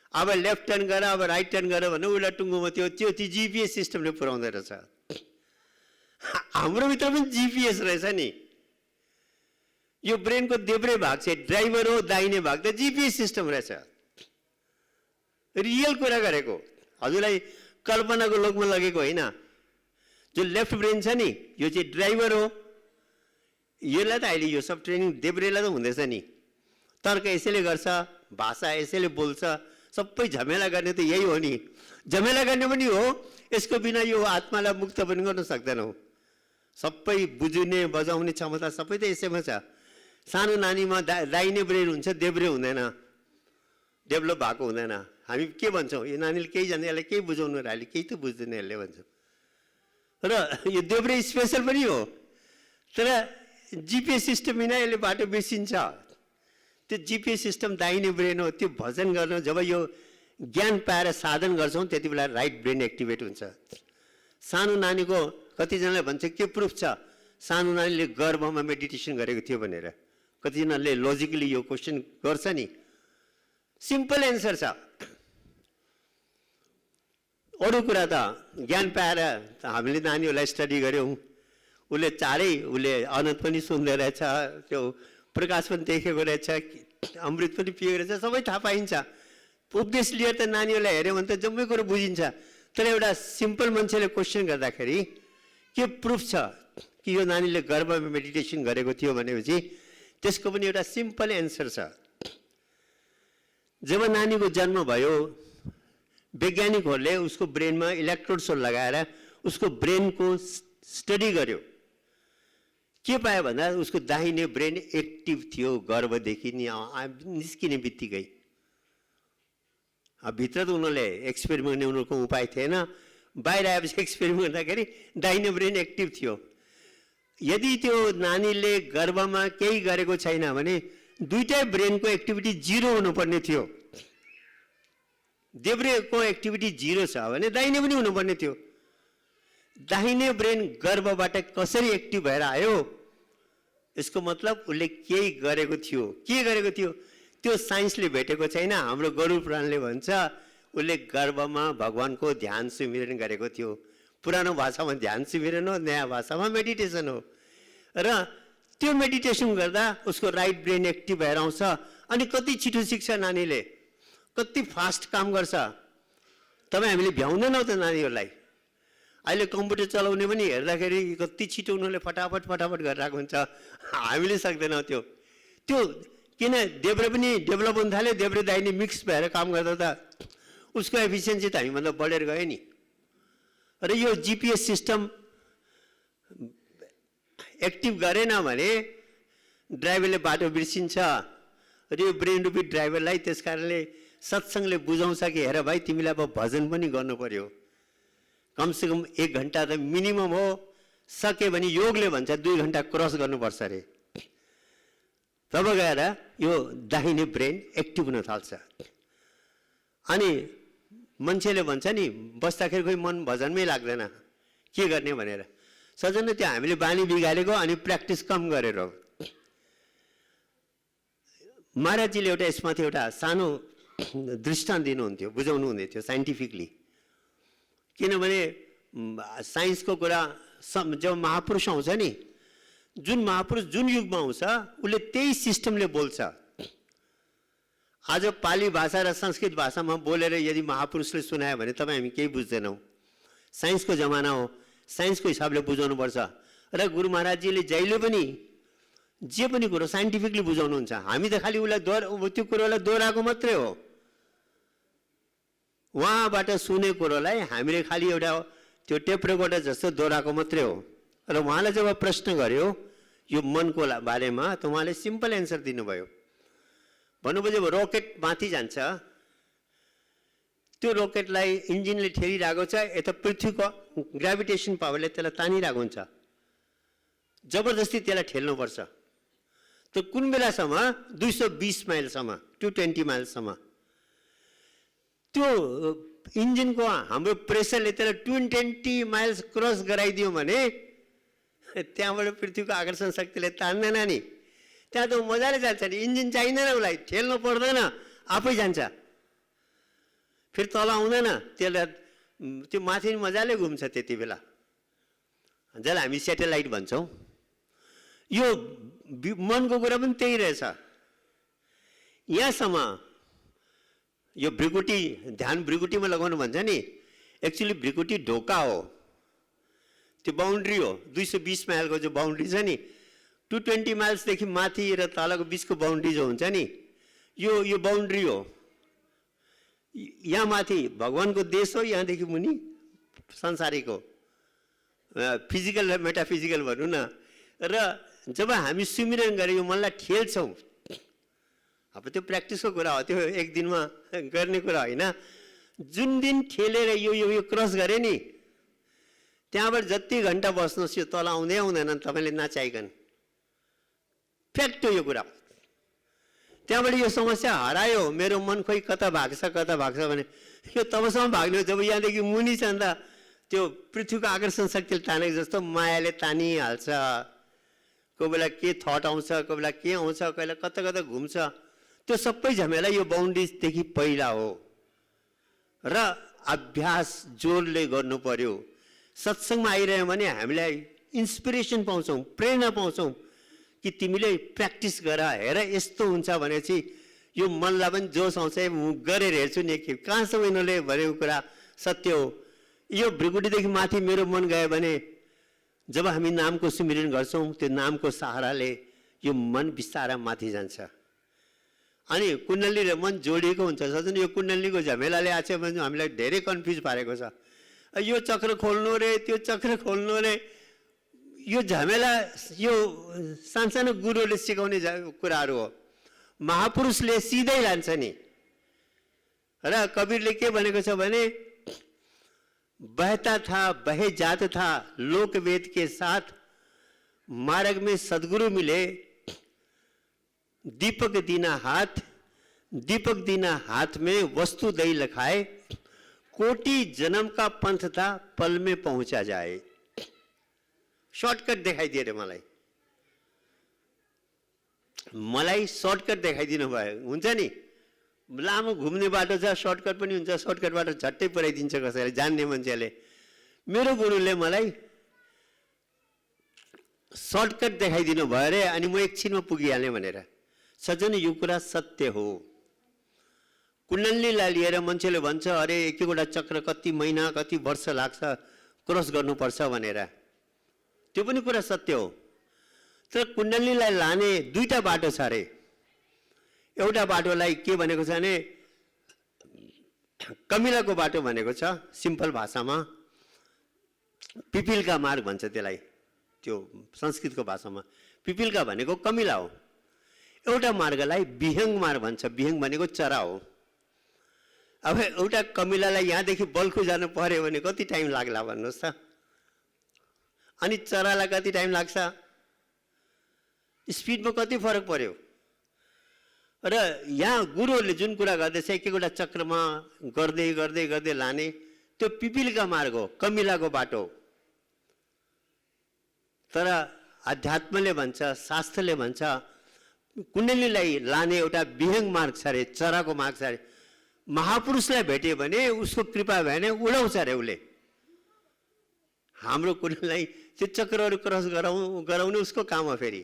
अब लेफ्ट टर्न गर, अब राइट टर्न गर भने उसलाई टुङ्गोमा त्यो जिपिएस सिस्टमले पुऱ्याउँदो रहेछ। हाम्रो भित्र पनि जिपिएस रहेछ नि। यो ब्रेनको देब्रे भाग चाहिँ ड्राइभर हो, दाहिने भाग त जिपिएस सिस्टम रहेछ। रियल कुरा गरेको, हजुरलाई कल्पनाको लोकमा लगेको होइन। जो लेफ्ट ब्रेन छ नि, यो चाहिँ ड्राइभर हो। यसलाई त अहिले यो सब ट्रेनिङ देब्रेलाई त हुँदैछ नि। तर्क यसैले गर्छ, भाषा यसैले बोल्छ, सबै झमेला गर्ने त यही हो नि। झमेला गर्ने पनि हो, यसको बिना यो आत्मालाई मुक्त पनि गर्न सक्दैनौँ। सबै बुझ्ने बजाउने क्षमता सबै त यसैमा छ। सानो नानीमा दाहिने ब्रेन हुन्छ, देब्रे हुँदैन, डेभलप भएको हुँदैन। हामी के भन्छौँ, यो नानीले केही जान्दैन, यसलाई केही बुझाउनु र अहिले केही त बुझ्दैन यसले भन्छौँ। र यो देब्रे स्पेसल पनि हो, तर जिपिएस सिस्टम बिना यसले बाटो बिर्सिन्छ। त्यो जिपिएस सिस्टम दाहिने ब्रेन हो। त्यो भजन गर्न जब यो ज्ञान पाएर साधन गर्छौँ त्यति बेला राइट ब्रेन एक्टिभेट हुन्छ। सानो नानीको कतिजनाले भन्छ के प्रुफ छ सानो नानीले गर्भमा मेडिटेसन गरेको थियो भनेर? कतिजनाले लजिकली यो क्वेसन गर्छ नि। सिम्पल एन्सर छ। अरू कुरा त ज्ञान पाएर हामीले नानीहरूलाई स्टडी गऱ्यौँ, उसले उसले अनन्त पनि सुन्दै रहेछ, त्यो प्रकाश पनि देखेको रहेछ, अमृत पनि पिएको रहेछ, सबै थाहा पाइन्छ। उपदेश लिएर त नानीहरूलाई हेऱ्यो भने त जम्मै कुरो बुझिन्छ। तर एउटा सिम्पल मान्छेले क्वेसन गर्दाखेरि के प्रुफ छ कि यो नानीले गर्भमा मेडिटेसन गरेको थियो भनेपछि त्यसको पनि एउटा सिम्पल एन्सर छ। जब नानीको जन्म भयो, वैज्ञानिकहरूले उसको ब्रेनमा इलेक्ट्रोड्सहरू लगाएर उसको ब्रेनको स्टडी गर्यो। के पायो भन्दा उसको दाहिने ब्रेन एक्टिभ थियो गर्भदेखि निस्किने बित्तिकै। भित्र त उनीहरूले एक्सपेरिमेन्ट गर्ने उनीहरूको उपाय थिएन, बाहिर आएपछि एक्सपेरिमेन्ट गर्दाखेरि दाहिने ब्रेन एक्टिभ थियो। यदि त्यो नानीले गर्भमा केही गरेको छैन भने दुईटै ब्रेनको एक्टिभिटी 0 हुनुपर्ने थियो। देब्रेको एक्टिभिटी 0 छ भने दाहिने पनि हुनुपर्ने थियो। दाहिने ब्रेन गर्भबाट कसरी एक्टिभ भएर आयो? यसको मतलब उसले केही गरेको थियो। के गरेको थियो त्यो साइन्सले भेटेको छैन। हाम्रो गरुड पुराणले भन्छ उसले गर्भमा भगवानको ध्यान सुमिरन गरेको थियो। पुरानो भाषामा ध्यान सुमिरन हो, नयाँ भाषामा मेडिटेसन हो। र त्यो मेडिटेसन गर्दा उसको राइट ब्रेन एक्टिभ भएर आउँछ। अनि कति छिटो सिक्छ नानीले, कति फास्ट काम गर्छ। तपाईँ हामीले भ्याउँदैनौँ त नानीहरूलाई। अहिले कम्प्युटर चलाउने पनि हेर्दाखेरि कति छिटो उनीहरूले फटाफट गरिरहेको हुन्छ। हामीले सक्दैनौँ त्यो। किन देब्रे पनि डेभलप हुन थाल्यो, देब्रे दाहिने मिक्स भएर काम गर्दा त उसको एफिसियन्सी त हामीभन्दा बढेर गयो नि। र यो जिपिएस सिस्टम एक्टिभ गरेन भने ड्राइभरले बाटो बिर्सिन्छ। र यो ब्रेन रूपी ड्राइभरलाई त्यस कारणले सत्सङ्गले बुझाउँछ कि हेर भाइ, तिमीलाई अब भजन पनि गर्नु पर्यो, कमसेकम 1 घन्टा त मिनिमम हो। सके भने योगले भन्छ 2 घन्टा क्रस गर्नुपर्छ अरे। तब गएर यो दाहिने ब्रेन एक्टिभ हुन थाल्छ। अनि मान्छेले भन्छ नि, बस्दाखेरि खोइ मन भजनमै लाग्दैन, के गर्ने भनेर। सजन त्यो हामीले बानी बिगारेको अनि प्र्याक्टिस कम गरेर हो। महाराजजीले एउटा यसमाथि एउटा सानो दृष्टान्त दिनुहुन्थ्यो, बुझाउनु हुँदै थियो साइन्टिफिकली। किनभने साइन्सको कुरा जब महापुरुष आउँछ नि, जुन महापुरुष जुन युगमा आउँछ उसले त्यही सिस्टमले बोल्छ। आज पाली भाषा र संस्कृत भाषामा बोलेर यदि महापुरुषले सुनायो भने तपाईँ हामी केही बुझ्दैनौँ। साइन्सको जमाना हो, साइन्सको हिसाबले बुझाउनुपर्छ। र गुरु महाराजजीले जहिले पनि जे पनि कुरो साइन्टिफिकली बुझाउनुहुन्छ। हामी त खालि उसलाई त्यो कुरोलाई दोहोऱ्याएको मात्रै हो। उहाँबाट सुने कुरोलाई हामीले खालि एउटा त्यो टेप रेकर्डर जस्तो दोहोऱ्याएको मात्रै हो। र उहाँलाई जब प्रश्न गर्यो यो मनको बारेमा, त उहाँले सिम्पल एन्सर दिनुभयो। भन्नुभयो जब रकेट माथि जान्छ, त्यो रकेटलाई इन्जिनले ठेलिरहेको छ, यता पृथ्वीको ग्राभिटेसन पावरले त्यसलाई तानिरहेको हुन्छ। जबरजस्ती त्यसलाई ठेल्नुपर्छ। त कुन बेलासम्म 220 माइलसम्म, 220 माइलसम्म त्यो इन्जिनको हाम्रो प्रेसरले त्यसलाई 220 माइल्स क्रस गराइदियो भने त्यहाँबाट पृथ्वीको आकर्षण शक्तिले तान्दैन नि। त्यहाँ त मजाले जान्छ नि, इन्जिन चाहिँदैन, उसलाई ठेल्नु पर्दैन, आफै जान्छ। फेरि तल आउँदैन, त्यसलाई त्यो माथि मजाले घुम्छ। त्यति बेला जसलाई हामी सेटेलाइट भन्छौँ। यो मनको कुरा पनि त्यही रहेछ। यहाँसम्म यो भ्रिकुटी, ध्यान भ्रिकुटीमा लगाउनु भन्छ नि, एक्चुअली भ्रिकुटी ढोका हो, त्यो बााउन्ड्री हो। 220 माइलको जो बााउन्ड्री छ नि, 220 माइल्सदेखि माथि र तलको बिचको बााउन्ड्री जो हुन्छ नि, यो बााउन्ड्री हो। यहाँ माथि भगवानको देश हो, यहाँदेखि मुनि संसारिक हो, फिजिकल र मेटाफिजिकल भनौँ न। र जब हामी सुमिरन गरेर यो मनलाई ठेल्छौँ, अब त्यो प्र्याक्टिसको कुरा हो, त्यो एक दिनमा गर्ने कुरा होइन। जुन दिन ठेलेर यो क्रस गरे नि, त्यहाँबाट जति घन्टा बस्नुहोस् यो तल आउँदै आउँदैन तपाईँले नचाहिकन। फ्याक्ट हो यो कुरा। त्यहाँबाट यो समस्या हरायो, मेरो मन खोइ कता भाग्छ भने यो तबसम्म भाग्ने, जब यहाँदेखि मुनि छ नि त त्यो पृथ्वीको आकर्षण शक्तिले तानेको जस्तो मायाले तानिहाल्छ। कोही बेला के थट आउँछ, कोही बेला के आउँछ, कोही बेला कता घुम्छ। त्यो सबै झमेला यो बााउन्ड्रीदेखि पहिला हो। र अभ्यास जोडले गर्नु पर्यो। सत्सङ्गमा आइरह्यो भने हामीलाई इन्सपिरेसन पाउँछौँ, प्रेरणा पाउँछौँ कि तिमीले प्र्याक्टिस गर, हेर यस्तो हुन्छ भनेपछि यो मनलाई पनि जोस आउँछ, गरेर हेर्छु नि एकखेप, कहाँसम्म यिनीहरूले भनेको कुरा सत्य हो। यो भ्रिकुटीदेखि माथि मेरो मन गयो भने जब हामी नामको सुमिरन गर्छौँ, त्यो नामको सहाराले यो मन बिस्तारै माथि जान्छ। अनि कुण्डली र मन जोडिएको हुन्छ। सजन यो कुण्डलीको झमेलाले आएको भने हामीलाई धेरै कन्फ्युज पारेको छ। यो चक्र खोल्नु रे, त्यो चक्र खोल्नु रे, यो झमेला यो सानसानो गुरुहरूले सिकाउने कुराहरू हो। महापुरुषले सिधै लान्छ नि। र कबीरले के भनेको छ भने, बहता था बहे जाता था लोक वेद के साथ, मार्ग में सदगुरु मिले, दीपक दीना हाथ में वस्तु दई लखाए, कोटि जन्म का पंथ था पल में पहुंचा जाए। शॉर्टकट दिखाई दिए रे मलाई शॉर्टकट देखाइदिनु भयो। हुन्छ नि, लामो घुम्ने बाटो छ, सर्टकट पनि हुन्छ, सर्टकट बाटो झट्टै पुऱ्याइदिन्छ कसैले, जान्ने मान्छेले। मेरो गुरुले मलाई सर्टकट देखाइदिनु भयो अरे, अनि म एकछिनमा पुगिहालेँ भनेर। सजन यो कुरा सत्य हो। कुण्डलीलाई लिएर मान्छेले भन्छ अरे एक एकवटा चक्र कति महिना कति वर्ष लाग्छ क्रस गर्नुपर्छ भनेर, त्यो पनि कुरा सत्य हो। तर कुण्डलीलाई लाने दुईटा बाटो छ अरे। एउटा बाटोलाई के भनेको छ भने कमिलाको बाटो भनेको छ, सिम्पल भाषामा पिपिलका मार्ग भन्छ त्यसलाई, त्यो संस्कृतको भाषामा पिपिलका भनेको कमिला हो। एउटा मार्गलाई विहङ्ग मार्ग भन्छ, विहङ्ग भनेको चरा हो। अब एउटा कमिलालाई यहाँदेखि बल्खु जानु पर्यो भने कति टाइम लाग्ला भन्नुहोस् त, अनि चरालाई कति टाइम लाग्छ, स्पिडमा कति फरक पर्यो। र यहाँ गुरुहरूले जुन कुरा गर्दैछ एक एकवटा चक्रमा गर्दै गर्दै गर्दै लाने, त्यो पिपिलका मार्ग हो, कमिलाको बाटो। तर अध्यात्मले भन्छ, शास्त्रले भन्छ कुण्डलीलाई लाने एउटा विहङ्ग मार्ग छ अरे, चराको मार्ग छ अरे। महापुरुषलाई भेट्यो भने उसको कृपा भयो भने उडाउँछ अरे उसले। हाम्रो कुण्डलीलाई त्यो चक्रहरू क्रस गराउने उसको काम हो। फेरि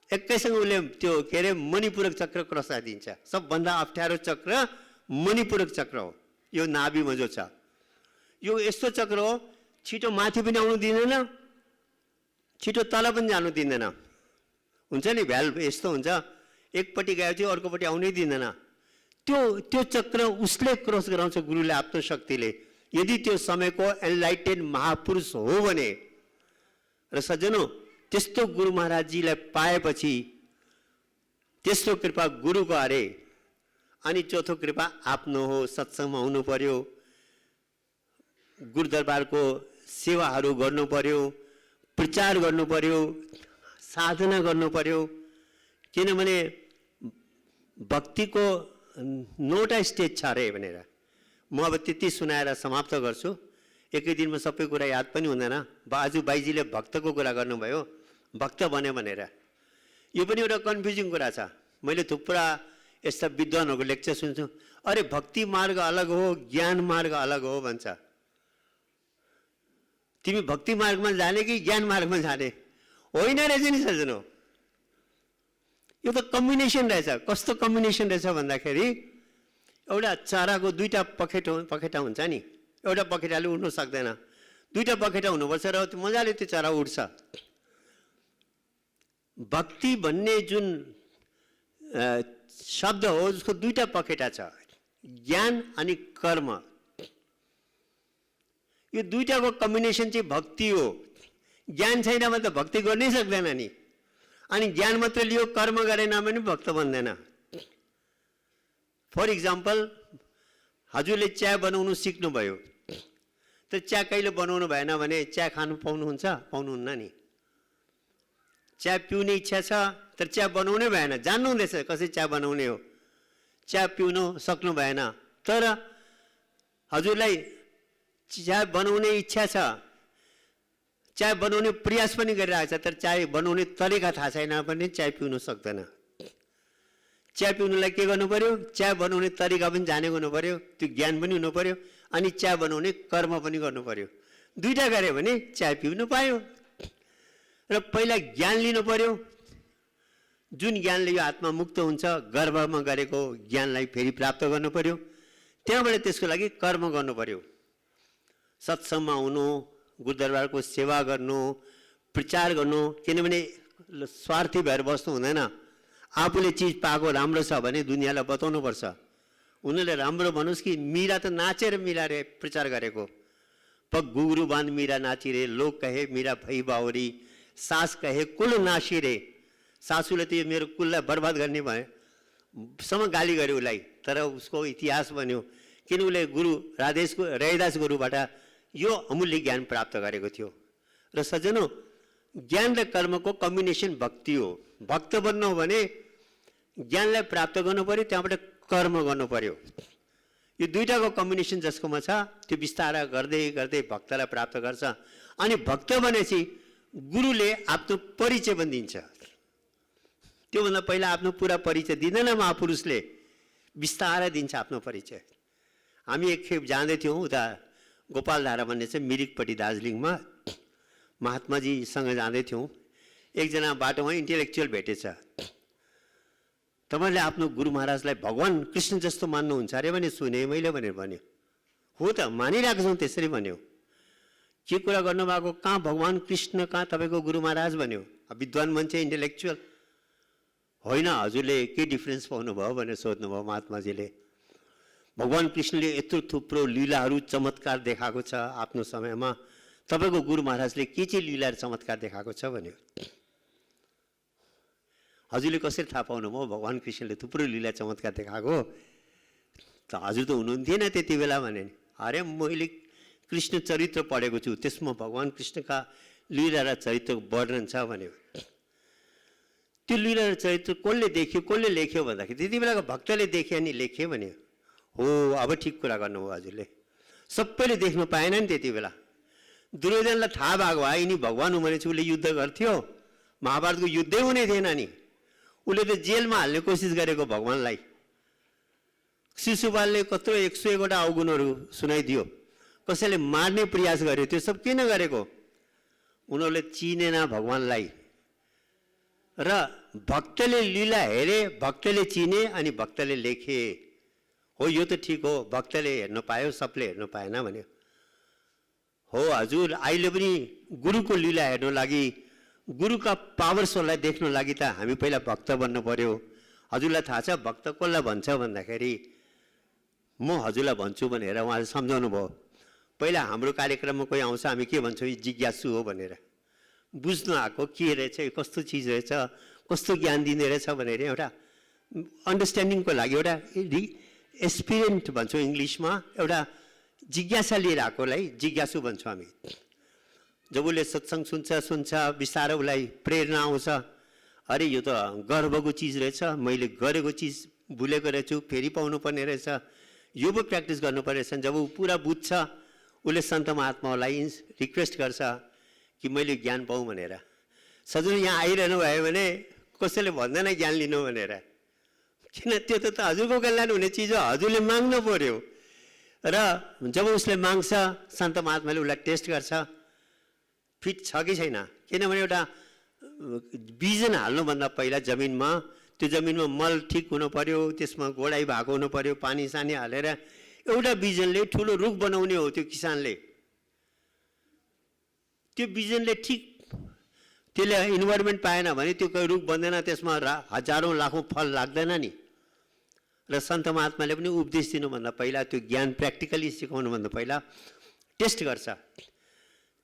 एकैसँग उसले त्यो के अरे मणिपूरक चक्र क्रस दिन्छ। सबभन्दा अप्ठ्यारो चक्र मणिपूरक चक्र हो। यो नाभिमा जो छ यो यस्तो चक्र हो, छिटो माथि पनि आउनु दिँदैन, छिटो तल पनि जानु दिँदैन। हुन्छ नि भ्याल्भ यस्तो हुन्छ, एकपट्टि गएपछि अर्कोपट्टि आउनै दिँदैन। त्यो चक्र उसले क्रस गराउँछ गुरुले आफ्नो शक्तिले, यदि त्यो समयको एनलाइटेड महापुरुष हो भने। र सज्जनों त्यस्तो गुरु महाराजजीलाई पाएपछि त्यस्तो कृपा गुरुको अरे। अनि चौथो कृपा आफ्नो हो, सत्सङ्गमा हुनु पर्यो, गुरुदरबारको सेवाहरू गर्नु पर्यो, प्रचार गर्नु पर्यो, साधना गर्नु पर्यो। किनभने भक्तिको 9वटा स्टेज छ अरे भनेर। म अब त्यति सुनाएर समाप्त गर्छु, एकै दिनमा सबै कुरा याद पनि हुँदैन। बाईजीले भक्तको कुरा गर्नुभयो, भक्त बन्यो भनेर। यो पनि एउटा कन्फ्युजिङ कुरा छ। मैले थुप्रा यस्ता विद्वानहरूको लेक्चर सुन्छु, अरे भक्ति मार्ग अलग हो, ज्ञान मार्ग अलग हो भन्छ। तिमी भक्ति मार्गमा जाने कि ज्ञान मार्गमा जाने? होइन रहेछ नि सज्जनों, यो त कम्बिनेसन रहेछ। कस्तो कम्बिनेसन रहेछ भन्दाखेरि एउटा चराको दुईटा पखेटा हुन्छ नि, एउटा पखेटाले उड्नु सक्दैन, दुईटा पखेटा हुनुपर्छ र मजाले त्यो चरा उड्छ। भक्ति भन्ने जुन शब्द हो उसको दुईटा पखेटा छ, ज्ञान अनि कर्म। यो दुईटाको कम्बिनेसन चाहिँ भक्ति हो। ज्ञान छैन भने त भक्ति गर्नै सक्दैन नि। अनि ज्ञान मात्र लियो, कर्म गरेन भने भक्त बन्दैन। फर इक्जाम्पल हजुरले चिया बनाउनु सिक्नुभयो, त चिया कहिले बनाउनु भएन भने चिया खानु पाउनुहुन्छ? पाउनुहुन्न नि। चिया पिउने इच्छा छ तर चिया बनाउनै भएन, जान्नु हुँदैछ कसरी चिया बनाउने हो, चिया पिउनु सक्नु भएन। तर हजुरलाई चिया बनाउने इच्छा छ, चिया बनाउने प्रयास पनि गरिरहेको छ, तर चिया बनाउने तरिका थाहा छैन भने चिया पिउनु सक्दैन। चिया पिउनुलाई के गर्नु पर्यो? चिया बनाउने तरिका पनि जानेको हुनु पर्यो, त्यो ज्ञान पनि हुनु पर्यो, अनि चिया बनाउने कर्म पनि गर्नु पर्यो। दुईटा गऱ्यो भने चिया पिउनु पायो। र पहिला ज्ञान लिनु पर्यो, जुन ज्ञानले यो आत्मा मुक्त हुन्छ, गर्भमा गरेको ज्ञानलाई फेरि प्राप्त गर्नु पर्यो। त्यहाँबाट त्यसको लागि कर्म गर्नु पर्यो, सत्सङ्गमा हुनु, गुरुदरबारको सेवा गर्नु, प्रचार गर्नु। किनभने स्वार्थी भएर बस्नु हुँदैन। आफूले चिज पाएको राम्रो छ भने दुनियाँलाई बताउनु पर्छ। उनीहरूले राम्रो भनोस् कि मीरा त नाचेर मिलाएर प्रचार गरेको, पग गुरु बांध मीरा नाची रे, लोग कहे मीरा भई बावरी, सास कहे कुल नासी रे। सासूले त यो मेरो कुललाई बर्बाद गर्ने भए सम्म गाली गर्यो उसलाई, तर उसको इतिहास बन्यो। किन उसले गुरु रैदास गुरुबाट यो अमूल्य ज्ञान प्राप्त गरेको थियो। र सज्जनों ज्ञान र कर्मको कम्बिनेसन भक्ति हो। भक्त बन्नु हो भने ज्ञानलाई प्राप्त गर्नु पर्यो, त्यहाँबाट कर्म गर्नु पर्यो। यो दुईटाको कम्बिनेसन जसकोमा छ त्यो बिस्तारै गर्दै गर्दै भक्तलाई प्राप्त गर्छ। अनि भक्त बनेपछि गुरुले आफ्नो परिचय पनि दिन्छ। त्योभन्दा पहिला आफ्नो पुरा परिचय दिँदैन महापुरुषले। बिस्तारै दिन्छ आफ्नो परिचय। हामी एकखेप जाँदै थियौँ उता गोपालधारा भन्ने चाहिँ मिरिकपट्टि दार्जिलिङमा, महात्माजीसँग जाँदै थियौँ। एकजना बाटोमा इन्टेलेक्चुअल भेटेछ। तपाईँले आफ्नो गुरु महाराजलाई भगवान कृष्ण जस्तो मान्नुहुन्छ अरे भने सुने मैले भनेर भन्यो। हो त, मानिरहेको छौँ त्यसरी भन्यो। के कुरा गर्नुभएको, कहाँ भगवान कृष्ण, कहाँ तपाईँको गुरु महाराज भन्यो। विद्वान मान्छे, इन्टेलेक्चुअल। होइन, हजुरले के डिफ्रेन्स पाउनुभयो भनेर सोध्नुभयो महात्माजीले। भगवान कृष्णले यत्रो थुप्रो लीलाहरू चमत्कार देखाएको छ आफ्नो समयमा, तपाईँको गुरु महाराजले के चाहिँ लीला र चमत्कार देखाएको छ भन्यो। हजुरले कसरी थाहा पाउनुभयो भगवान कृष्णले थुप्रो लीला चमत्कार देखाएको? त हजुर त हुनुहुन्थेन त्यति बेला भने। अरे मैले कृष्ण चरित्र पढेको छु, त्यसमा भगवान कृष्णका लीला र चरित्रको वर्णन छ भन्यो। त्यो लीला र चरित्र कसले देख्यो, कसले लेख्यो भन्दाखेरि त्यति बेलाको भक्तले देखे अनि लेखे भन्यो। हो, अब ठिक कुरा गर्नुभयो हजुरले। सबैले देख्नु पाएन नि त्यति बेला। दुर्योधनलाई थाहा भएको भए यिनी भगवान हुँ भनेपछि उसले युद्ध गर्थ्यो, महाभारतको युद्धै हुने थिएन नि। उसले त जेलमा हाल्ने कोसिस गरेको भगवानलाई। शिशुपालले कत्रो 101वटा अवगुणहरू सुनाइदियो, कसैले मार्ने प्रयास गर्यो, त्यो सब किन गरेको? उनीहरूले चिनेन भगवानलाई। र भक्तले लीला हेरे, भक्तले चिने अनि भक्तले लेखे। हो, यो त ठिक हो, भक्तले हेर्न पायो, सबले हेर्न पाएन भन्यो। हो हजुर, अहिले पनि गुरुको लीला हेर्नु लागि, गुरुका पावर्सहरूलाई देख्नु लागि त हामी पहिला भक्त बन्नु पर्यो। हजुरलाई थाहा छ भक्त कसलाई भन्छ भन्दाखेरि, म हजुरलाई भन्छु भनेर उहाँले सम्झाउनु भयो। पहिला हाम्रो कार्यक्रममा कोही आउँछ, हामी के भन्छौँ, जिज्ञासु हो भनेर। बुझ्नु आएको के रहेछ, कस्तो चिज रहेछ, कस्तो ज्ञान दिँदो रहेछ भनेर एउटा अन्डरस्ट्यान्डिङको लागि, एउटा एस्पिरेन्ट भन्छौँ इङ्ग्लिसमा, एउटा जिज्ञासा लिएर आएकोलाई जिज्ञासु भन्छौँ हामी। जब उसले सत्सङ्ग सुन्छ बिस्तारै उसलाई प्रेरणा आउँछ, अरे यो त गर्वको चिज रहेछ, मैले गरेको चिज भुलेको रहेछु, फेरि पाउनु पर्ने रहेछ, यो पो प्र्याक्टिस गर्नुपर्ने रहेछ। जब ऊ पुरा बुझ्छ, उसले सन्त महात्मालाई रिक्वेस्ट गर्छ कि मैले ज्ञान पाऊँ भनेर। सजुन यहाँ आइरहनु भयो भने कसैले भन्दैन ज्ञान लिनु भनेर, किन त्यो त हजुरको कल्याण हुने चिज हो, हजुरले माग्नु पर्यो। र जब उसले माग्छ, सन्त महात्माले उसलाई टेस्ट गर्छ फिट छ कि छैन। किनभने एउटा बिजन हाल्नुभन्दा पहिला जमिनमा, त्यो जमिनमा मल ठिक हुनु पर्यो, त्यसमा गोडाइ भएको हुनु पर्यो, पानी सानी हालेर एउटा बिजनले ठुलो रुख बनाउने हो। त्यो किसानले त्यो बिजनले ठिक त्यसले इन्भाइरोमेन्ट पाएन भने त्यो कोही रुख बन्दैन, त्यसमा हजारौँ लाखौँ फल लाग्दैन नि। र सन्त महात्माले पनि उपदेश दिनुभन्दा पहिला, त्यो ज्ञान प्र्याक्टिकली सिकाउनुभन्दा पहिला टेस्ट गर्छ।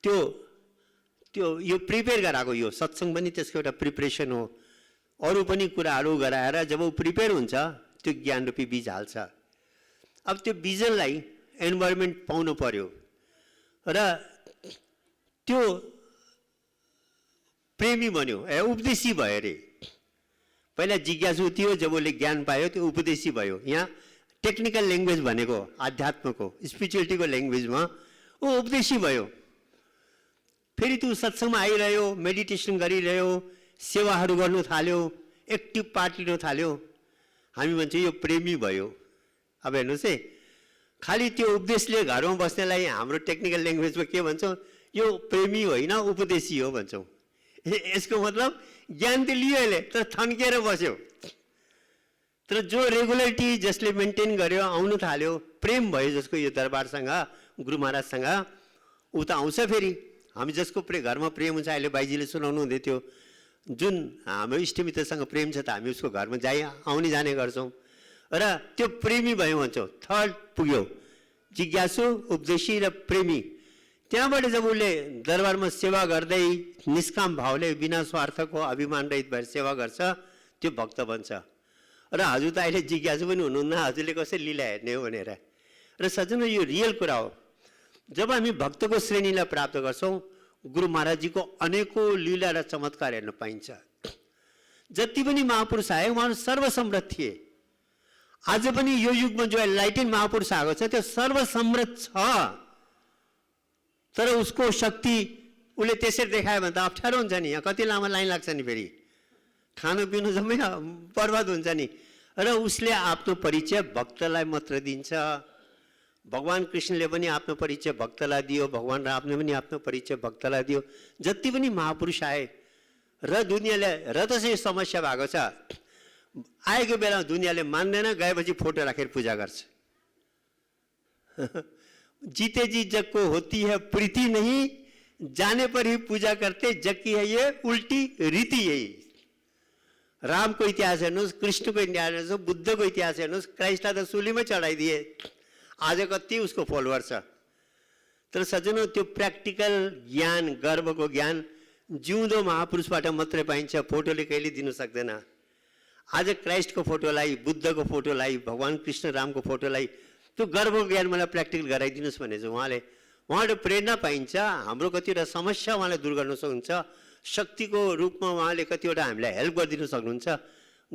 त्यो यो प्रिपेयर गराएको, यो सत्सङ्ग पनि त्यसको एउटा प्रिपरेसन हो। अरू पनि कुराहरू गराएर जब ऊ प्रिपेयर हुन्छ, त्यो ज्ञान रूपी बीज हाल्छ। अब त्यो बिजनलाई इन्भाइरोमेन्ट पाउनु पर्यो र त्यो प्रेमी बन्यो, उपदेशी भयो अरे। पहिला जिज्ञासु थियो, जब उसले ज्ञान पायो त्यो उपदेशी भयो। यहाँ टेक्निकल ल्याङ्ग्वेज भनेको आध्यात्मको स्पिरिचुअलिटीको ल्याङ्ग्वेजमा ऊ उपदेशी भयो। फेरि त्यो सत्सङ्गमा आइरह्यो, मेडिटेसन गरिरह्यो, सेवाहरू गर्नु थाल्यो, एक्टिभ पार्ट लिनु थाल्यो। हामी भन्छौँ यो प्रेमी भयो। अब हेर्नुहोस् है, खालि त्यो उपदेशले घरमा बस्नेलाई हाम्रो टेक्निकल ल्याङ्ग्वेजमा के भन्छौँ, यो प्रेमी होइन उपदेशी हो भन्छौँ। यसको मतलब ज्ञान त लियो यसले, तर थन्किएर बस्यो। तर जो रेगुलरिटी जसले मेन्टेन गर्यो, आउनु थाल्यो, प्रेम भयो जसको यो दरबारसँग, गुरु महाराजसँग, ऊ त आउँछ। फेरि हामी जसको घरमा प्रेम हुन्छ, अहिले बाइजीले सुनाउनु हुँदै थियो, जुन हाम्रो इष्टमित्रसँग प्रेम छ त हामी उसको घरमा आउने जाने गर्छौँ। र त्यो प्रेमी भयो भन्छौँ। थर्ड पुग्यो, जिज्ञासु, उपदेशी र प्रेमी। त्यहाँबाट जब उसले दरबारमा सेवा गर्दै निष्काम भावले बिना स्वार्थको अभिमान रहित भएर सेवा गर्छ, त्यो भक्त बन्छ। र हजुर त अहिले जिज्ञासु पनि हुनुहुन्न, हजुरले कसरी लीला हेर्ने हो भनेर। र सज्जन, यो रियल कुरा हो। जब हामी भक्तको श्रेणीलाई प्राप्त गर्छौँ, गुरु महाराजजीको अनेकौँ लीला र चमत्कार हेर्न पाइन्छ। जति पनि महापुरुष आए उहाँहरू सर्वसम्मत थिए। आज पनि यो युगमा जो एनलाइटेन महापुरुष आएको छ, त्यो सर्वसम्मत छ। तर उसको शक्ति उसले त्यसरी देखायो भने त अप्ठ्यारो हुन्छ नि। यहाँ कति लामो लाइन लाग्छ नि, फेरि खानु पिउनु जम्मै बर्बाद हुन्छ नि। र उसले आफ्नो परिचय भक्तलाई मात्र दिन्छ। भगवान कृष्णले पनि आफ्नो परिचय भक्तलाई दियो, भगवान रामले पनि आफ्नो परिचय भक्तलाई दियो। जति पनि महापुरुष आए र दुनियाँले र त्यसै समस्या भएको छ, आएको बेला दुनियाँले मान्दैन, गएपछि फोटो राखेर पूजा गर्छ। जीते जी जग को होती है प्रीति नहीं, जाने पर ही पूजा करते, जग की है ये उल्टी रीति। यही राम को इतिहास हेर्नुहोस्, कृष्ण को इतिहास हेर्नुहोस्, बुद्ध को इतिहास हेर्नुहोस्, क्राइस्टलाई त सुलीमै चढाइदिए, आज कति उसको फलोवर छ। तर सज्जनों, त्यो प्र्याक्टिकल ज्ञान, गर्वको ज्ञान जिउँदो महापुरुषबाट मात्रै पाइन्छ, फोटोले कहिले दिनु सक्दैन। आज क्राइस्टको फोटोलाई, बुद्धको फोटोलाई, भगवान कृष्ण रामको फोटोलाई त्यो गर्वको ज्ञान मलाई प्र्याक्टिकल गराइदिनुहोस् भने चाहिँ उहाँले प्रेरणा पाइन्छ। हाम्रो कतिवटा समस्या उहाँले दूर गर्न सक्नुहुन्छ, शक्तिको रूपमा उहाँले कतिवटा हामीलाई हेल्प गरिदिन सक्नुहुन्छ।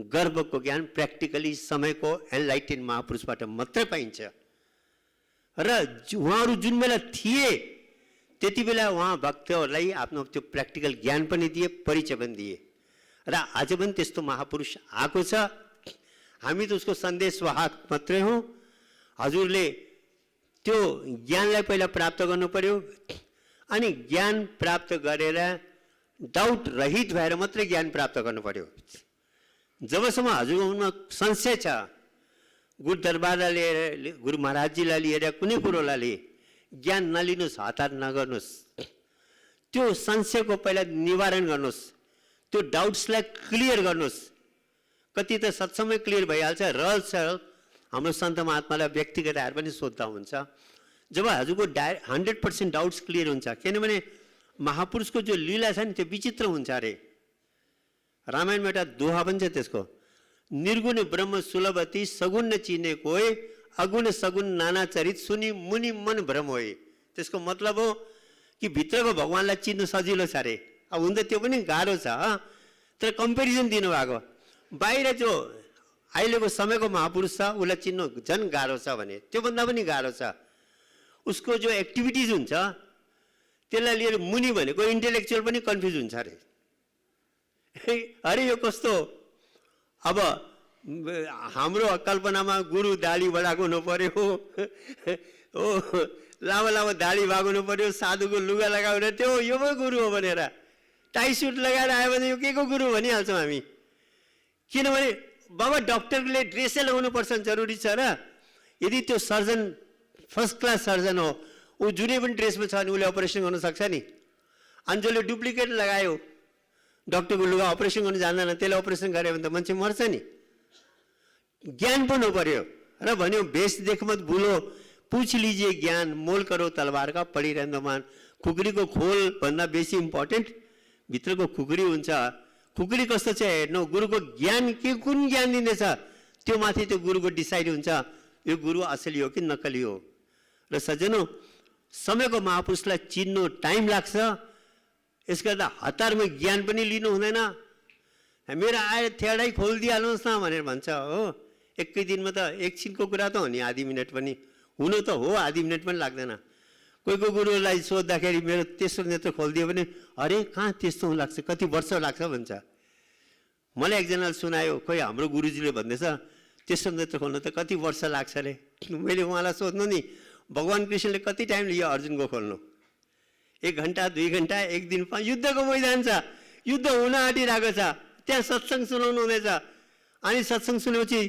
गर्वको ज्ञान प्र्याक्टिकली समयको एनलाइटेन महापुरुषबाट मात्रै पाइन्छ। र उहाँहरू जुन बेला थिए त्यति बेला उहाँ भक्तहरूलाई आफ्नो त्यो प्र्याक्टिकल ज्ञान पनि दिए, परिचय पनि दिए। र आज पनि त्यस्तो महापुरुष आएको छ। हामी त उसको सन्देशवाहक मात्रै हौँ। हजुरले त्यो ज्ञानलाई पहिला प्राप्त गर्नु पर्यो, अनि ज्ञान प्राप्त गरेर डाउट रहित भएर मात्रै ज्ञान प्राप्त गर्नु पर्यो। जबसम्म हजुरको मनमा संशय छ, गुरु दरबारलाई लिएर, गुरु महाराजजीलाई लिएर कुनै कुरोलाई लिएर ज्ञान नलिनुहोस्, हतार नगर्नुहोस्। त्यो संशयको पहिला निवारण गर्नुहोस्, त्यो डाउट्सलाई क्लियर गर्नुहोस्। कति त सत्सम्मै क्लियर भइहाल्छ। रहल सहल हाम्रो सन्त महात्मालाई व्यक्तिगत आएर पनि सोध्दा हुन्छ। जब हजुरको 100% डाउट्स क्लियर हुन्छ, किनभने महापुरुषको जो लीला छ नि त्यो विचित्र हुन्छ अरे। रामायणमा एउटा दोहा पनि छ त्यसको, निर्गुण ब्रह्म सुलभती सगुण न चिने कोही, अगुण सगुण नाना चरित सुनि मुनि मन भ्रम होए। त्यसको मतलब हो कि भित्रको भगवान्लाई चिन्नु सजिलो छ अरे। अब हुन त त्यो पनि गाह्रो छ, तर कम्पेरिजन दिनुभएको। बाहिर जो अहिलेको समयको महापुरुष छ उसलाई चिन्नु झन् गाह्रो छ भने त्योभन्दा पनि गाह्रो छ। उसको जो एक्टिभिटिज हुन्छ त्यसलाई लिएर मुनि भनेको इन्टेलेक्चुअल पनि कन्फ्युज हुन्छ अरे। अरे यो कस्तो, अब हाम्रो कल्पनामा गुरु दाढी बढाएको हुनु पर्यो, हो लामो लामो दाढी भएको हुनु पर्यो, साधुको लुगा लगाएर त्यो यो पो गुरु हो भनेर टाई सुट लगाएर आयो भने यो के को गुरु भनिहाल्छौँ हामी। किनभने बाबा डक्टरले ड्रेसै लगाउनु पर्छ जरुरी छ र? यदि त्यो सर्जन फर्स्ट क्लास सर्जन हो, ऊ जुनै पनि ड्रेसमा छ भने उसले अपरेसन गर्न सक्छ नि। अनि जसले डुप्लिकेट लगायो, डक्टरको लुगा अपरेसन गर्न जान्दैन, त्यसले अपरेसन गर्यो भने त मान्छे मर्छ नि। ज्ञान पनि हो पर्यो र भन्यो भेष देख मत भुलो, पूछ लीजिए ज्ञान, मोल करो तलवार का पड़ी रहने मान। खुकुरीको खोल भन्दा बेसी इम्पोर्टेन्ट भित्रको खुकुरी हुन्छ। खुकुरी कस्तो छ हेर्नु, गुरुको ज्ञान के कुन ज्ञान दिँदैछ त्यो माथि त्यो गुरुको डिसाइड हुन्छ, यो गुरु असली हो कि नकली हो। र सज्जनों, समयको महापुरुषलाई चिन्नु टाइम लाग्छ। यसको त हतारमा ज्ञान पनि लिनु हुँदैन। मेरो आएर थेडै खोलिदिइहाल्नुहोस् न भनेर भन्छ हो। एकै दिनमा त एकछिनको कुरा त हो नि, आधी मिनट पनि हुनु त हो, आधी मिनट पनि लाग्दैन। कोही कोही गुरुलाई सोद्धाखेरि मेरो तेस्रो नेत्र खोलिदियो भने अरे कहाँ त्यस्तो लाग्छ, कति वर्ष लाग्छ भन्छ। मलाई एकजनाले सुनायो, खोइ हाम्रो गुरुजीले भन्दैछ तेस्रो नेत्र खोल्नु त कति वर्ष लाग्छ अरे। मैले उहाँलाई सोध्नु नि, भगवान कृष्णले कति टाइम लियो अर्जुनको खोल्नु? 1 घन्टा 2 घन्टा, एक दिन। युद्धको मैदान छ, युद्ध हुन आँटिरहेको छ, त्यहाँ सत्सङ्ग सुनाउनु हुँदैछ। अनि सत्सङ्ग सुनेपछि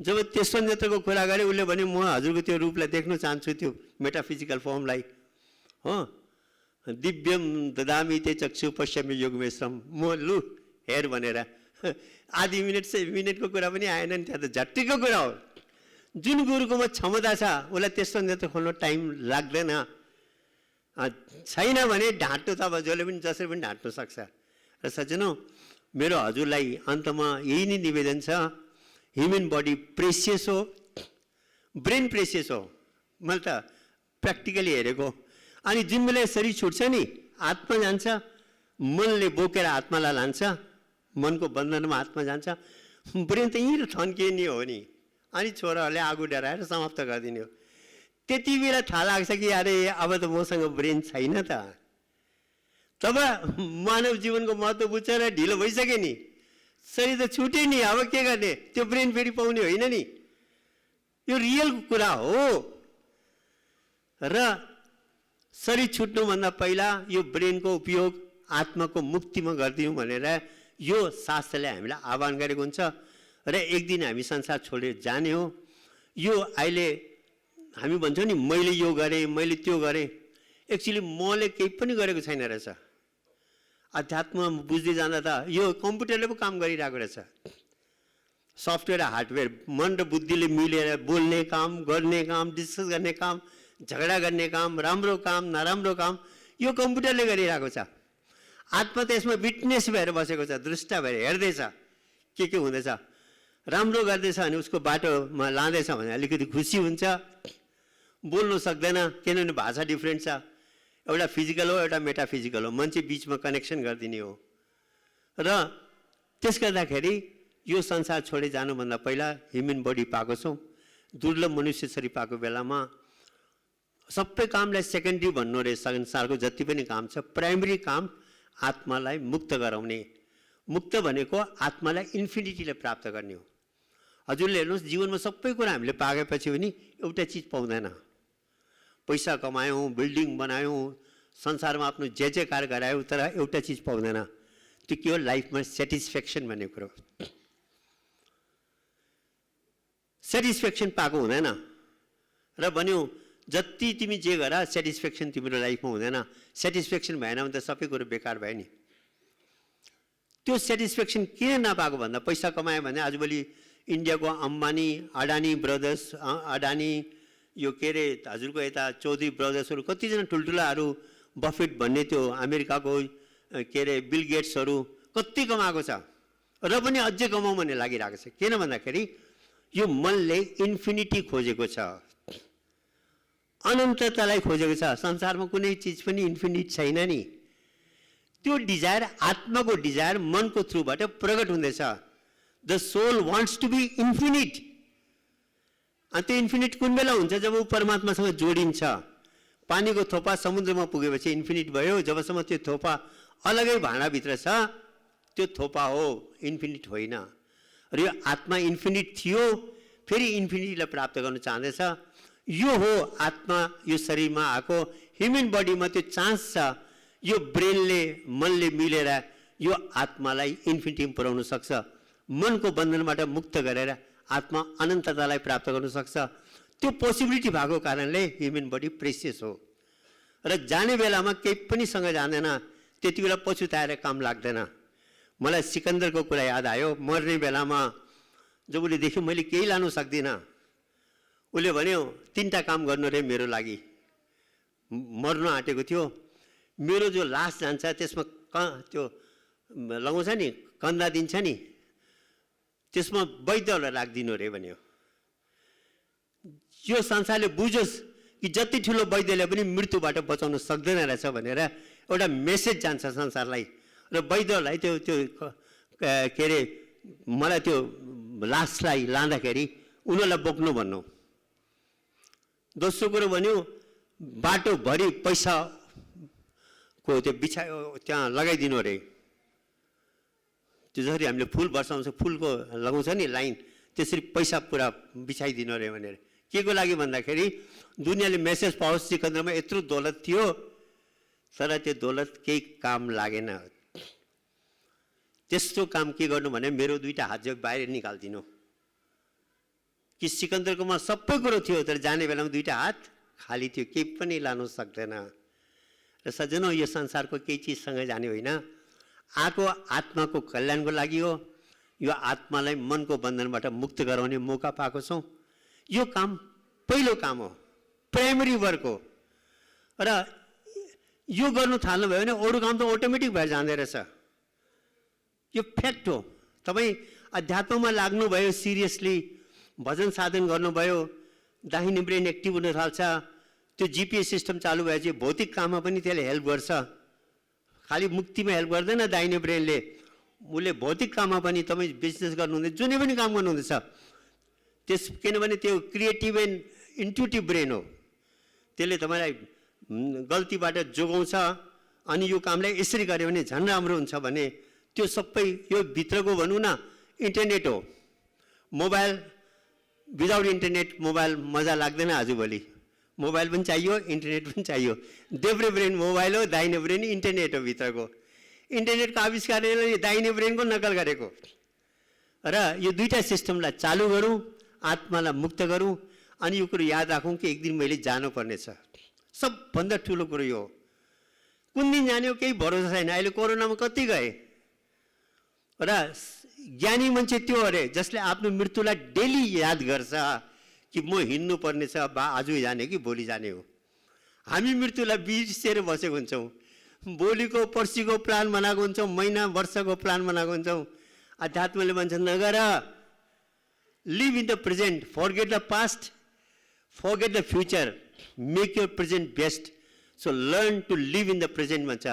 जब तेस्रो नेत्रको कुरा गरे उसले भने म हजुरको त्यो रूपलाई देख्न चाहन्छु, त्यो मेटाफिजिकल फर्मलाई हो। दिव्यम ददामि ते चक्षु पश्यमि योगमेश्वरम, म लु हेर भनेर। आधी मिनटको कुरा पनि आएन नि, त्यहाँ त झट्टीको कुरा हो। जुन गुरुकोमा क्षमता छ उसलाई तेस्रो नेत्र खोल्न टाइम लाग्दैन। छैन भने ढाँट्नु त अब जसले पनि जसरी पनि ढाँट्नु सक्छ। र सज्जनौँ, मेरो हजुरलाई अन्तमा यही नै निवेदन छ, ह्युमन बडी प्रेसियस हो, ब्रेन प्रेसियस हो। मैले त प्र्याक्टिकली हेरेको। अनि जुन बेला शरीर छुट्छ नि, आत्मा जान्छ, मनले बोकेर आत्मालाई लान्छ, मनको बन्धनमा आत्मा जान्छ, ब्रेन त यहीँ थन्किने हो नि। अनि छोराहरूले आगो डराएर समाप्त गरिदिने हो। त्यति बेला थाहा लाग्छ कि अरे अब त मसँग ब्रेन छैन त। तब मानव जीवनको महत्त्व बुझेर ढिलो भइसक्यो नि। शरीर त छुट्यो नि, अब के गर्ने, त्यो ब्रेन फेरि पाउने होइन नि। यो रियल कुरा हो। र शरीर छुट्नुभन्दा पहिला यो ब्रेनको उपयोग आत्माको मुक्तिमा गरिदिउँ भनेर यो शास्त्रले हामीलाई आह्वान गरेको हुन्छ। र एक दिन हामी संसार छोडेर जाने हो। यो अहिले हामी भन्छौँ नि मैले यो गरेँ, मैले त्यो गरेँ, एक्चुअली मले केही पनि गरेको छैन रहेछ। अध्यात्म बुझ्दै जाँदा त यो कम्प्युटरले पो काम गरिरहेको रहेछ। सफ्टवेयर हार्डवेयर मन र बुद्धिले मिलेर बोल्ने काम, गर्ने काम, डिस्कस गर्ने काम, झगडा गर्ने काम, राम्रो काम, नराम्रो काम यो कम्प्युटरले गरिरहेको छ। आत्मा त यसमा विटनेस भएर बसेको छ, दृष्टा भएर हेर्दैछ के हुँदैछ। राम्रो गर्दैछ भने उसको बाटोमा लाँदैछ भने अलिकति खुसी हुन्छ। बोल्नु सक्दैन किनभने भाषा डिफ्रेन्ट छ। एउटा फिजिकल हो, एउटा मेटाफिजिकल हो, मान्छे बिचमा कनेक्सन गरिदिने हो। र त्यस गर्दाखेरि यो संसार छोडे जानुभन्दा पहिला ह्युमन बडी पाएको छौँ। दुर्लभ मनुष्य शरीर पाएको बेलामा सबै कामलाई सेकेन्डरी भन्नु रे। संसारको जति पनि काम छ, प्राइमरी काम आत्मालाई मुक्त गराउने। मुक्त भनेको आत्मालाई इन्फिनिटीले प्राप्त गर्ने हो। हजुरले हेर्नुहोस्, जीवनमा सबै कुरा हामीले पाएपछि पनि एउटा चिज पाउँदैन। पैसा कमायौँ, बिल्डिङ बनायौँ, संसारमा आफ्नो जे कार्य गरायौँ, तर एउटा चिज पाउँदैन। त्यो के हो? लाइफमा सेटिस्फ्याक्सन भन्ने कुरो। सेटिस्फ्याक्सन पाएको हुँदैन। र भन्यो जति तिमी जे गर सेटिस्फ्याक्सन तिम्रो लाइफमा हुँदैन। सेटिस्फ्याक्सन भएन भने त सबै कुरो बेकार भयो नि। त्यो सेटिस्फ्याक्सन किन नपाएको भन्दा पैसा कमायो भने आजभोलि इन्डियाको अम्बानी, अडानी ब्रदर्स, अडानी यो के अरे हजुरको यता चौधरी ब्रदर्सहरू, कतिजना ठुल्ठुलाहरू, बफेट भन्ने त्यो अमेरिकाको के अरे बिल गेट्सहरू कति कमाएको छ र पनि अझै कमाउँ भन्ने लागिरहेको छ। किन भन्दाखेरि यो मनले इन्फिनिटी खोजेको छ, अनन्ततालाई खोजेको छ। संसारमा कुनै चिज पनि इन्फिनिट छैन नि। त्यो डिजायर, आत्माको डिजायर मनको थ्रुबाट प्रकट हुँदैछ। The soul wants to be infinite. अनि त्यो इन्फिनिट कुन बेला हुन्छ? जब ऊ परमात्मासँग जोडिन्छ। पानीको थोपा समुद्रमा पुगेपछि इन्फिनिट भयो। जबसम्म त्यो थोपा अलगै भाँडाभित्र छ त्यो थोपा हो, इन्फिनिट होइन। र यो आत्मा इन्फिनिट थियो, फेरि इन्फिनिटीलाई प्राप्त गर्न चाहँदैछ। यो हो आत्मा यो शरीरमा आएको। ह्युमन बडीमा त्यो चान्स छ। यो ब्रेनले, मनले मिलेर यो आत्मालाई इन्फिनिटीमा पुर्याउन सक्छ। मनको बन्धनबाट मुक्त गरेर आत्मा अनन्ततालाई प्राप्त गर्न सक्छ। त्यो पोसिबिलिटी भएको कारणले ह्युमन बडी प्रेसियस हो। र जाने बेलामा केही पनि सँग जाँदैन, त्यति बेला पछुताएर काम लाग्दैन। मलाई सिकन्दरको कुरा याद आयो। मर्ने बेलामा जब उसले देख्यो मैले केही लानु सक्दिनँ, उसले भन्यो 3टा काम गर्नु रे मेरो लागि। मर्नु आँटेको थियो। मेरो जो लास जान्छ त्यसमा त्यो लगाउँछ नि, कन्दा दिन्छ नि, त्यसमा वैद्यहरूलाई राखिदिनु रे भन्यो। यो संसारले बुझोस् कि जति ठुलो वैद्यले पनि मृत्युबाट बचाउन सक्दैन रहेछ भनेर एउटा मेसेज जान्छ संसारलाई। र वैद्यहरूलाई त्यो के अरे मलाई त्यो लासलाई लाँदाखेरि उनीहरूलाई बोक्नु भन्नु। दोस्रो कुरो भन्यो बाटोभरि पैसाको त्यो त्यहाँ लगाइदिनु अरे। त्यो जसरी हामीले फुल बर्साउँछ, फुलको लगाउँछ नि लाइन, त्यसरी पैसा पुरा बिछाइदिनु अरे भनेर। के को लागि भन्दाखेरि दुनियाँले मेसेज पाओस् सिकन्दरमा यत्रो दौलत थियो तर त्यो दौलत केही काम लागेन। त्यस्तो काम के गर्नु भने मेरो 2टा हात जो बाहिर निकालिदिनु। कि सिकन्दरकोमा सबै कुरो थियो तर जाने बेलामा 2टा हात खाली थियो, केही पनि लानु सक्दैन। र सज्जनौ, यो संसारको केही चिजसँग जाने होइन, आएको आत्माको कल्याणको लागि हो। यो आत्मालाई मनको बन्धनबाट मुक्त गराउने मौका पाएको छौँ। यो काम पहिलो काम हो, प्राइमरी वर्क हो। र यो गर्नु थाल्नुभयो भने अरू काम त अटोमेटिक भएर जाँदो रहेछ। यो फ्याक्ट हो। तपाईँ अध्यात्ममा लाग्नुभयो, सिरियसली भजन साधन गर्नुभयो, दाहिने ब्रेन एक्टिभ हुन थाल्छ, त्यो जिपिएस सिस्टम चालु भएपछि भौतिक काममा पनि त्यसले हेल्प गर्छ। खालि मुक्तिमा हेल्प गर्दैन दाहिने ब्रेनले, उसले भौतिक काममा पनि तपाईँ बिजनेस गर्नुहुँदै जुनै पनि काम गर्नुहुँदैछ त्यस, किनभने त्यो क्रिएटिभ एन्ड इन्ट्युटिभ ब्रेन हो। त्यसले तपाईँलाई गल्तीबाट जोगाउँछ। अनि यो कामलाई यसरी गऱ्यो भने झन् राम्रो हुन्छ भने त्यो सबै यो भित्रको भनौँ न इन्टरनेट हो। मोबाइल विदाउट इन्टरनेट मोबाइल मजा लाग्दैन आजभोलि। मोबाइल पनि चाहियो, इन्टरनेट पनि चाहियो। देब्रे ब्रेन मोबाइल हो, दाहिने ब्रेन इन्टरनेट हो भित्रको। इन्टरनेटको आविष्कारले दाहिने ब्रेनको नकल गरेको र यो दुईटा सिस्टमलाई चालु गरौँ, आत्मालाई मुक्त गरौँ। अनि यो कुरो याद राखौँ कि एक दिन मैले जानुपर्नेछ। सबभन्दा ठुलो कुरो यो हो। कुन दिन जाने हो केही भरोसा छैन। अहिले कोरोनामा कति गए र ज्ञानी मान्छे त्यो अरे जसले आफ्नो मृत्युलाई डेली याद गर्छ कि म हिँड्नु पर्नेछ, बा आज जाने कि भोलि जाने हो। हामी मृत्युलाई बिर्सेर बसेको हुन्छौँ। भोलिको पर्सिको प्लान बनाएको हुन्छौँ, महिना वर्षको प्लान बनाएको हुन्छौँ। अध्यात्मले भन्छ नगर, live in the present, forget the past, forget the future, make your present best. So learn to live in the present भन्छ।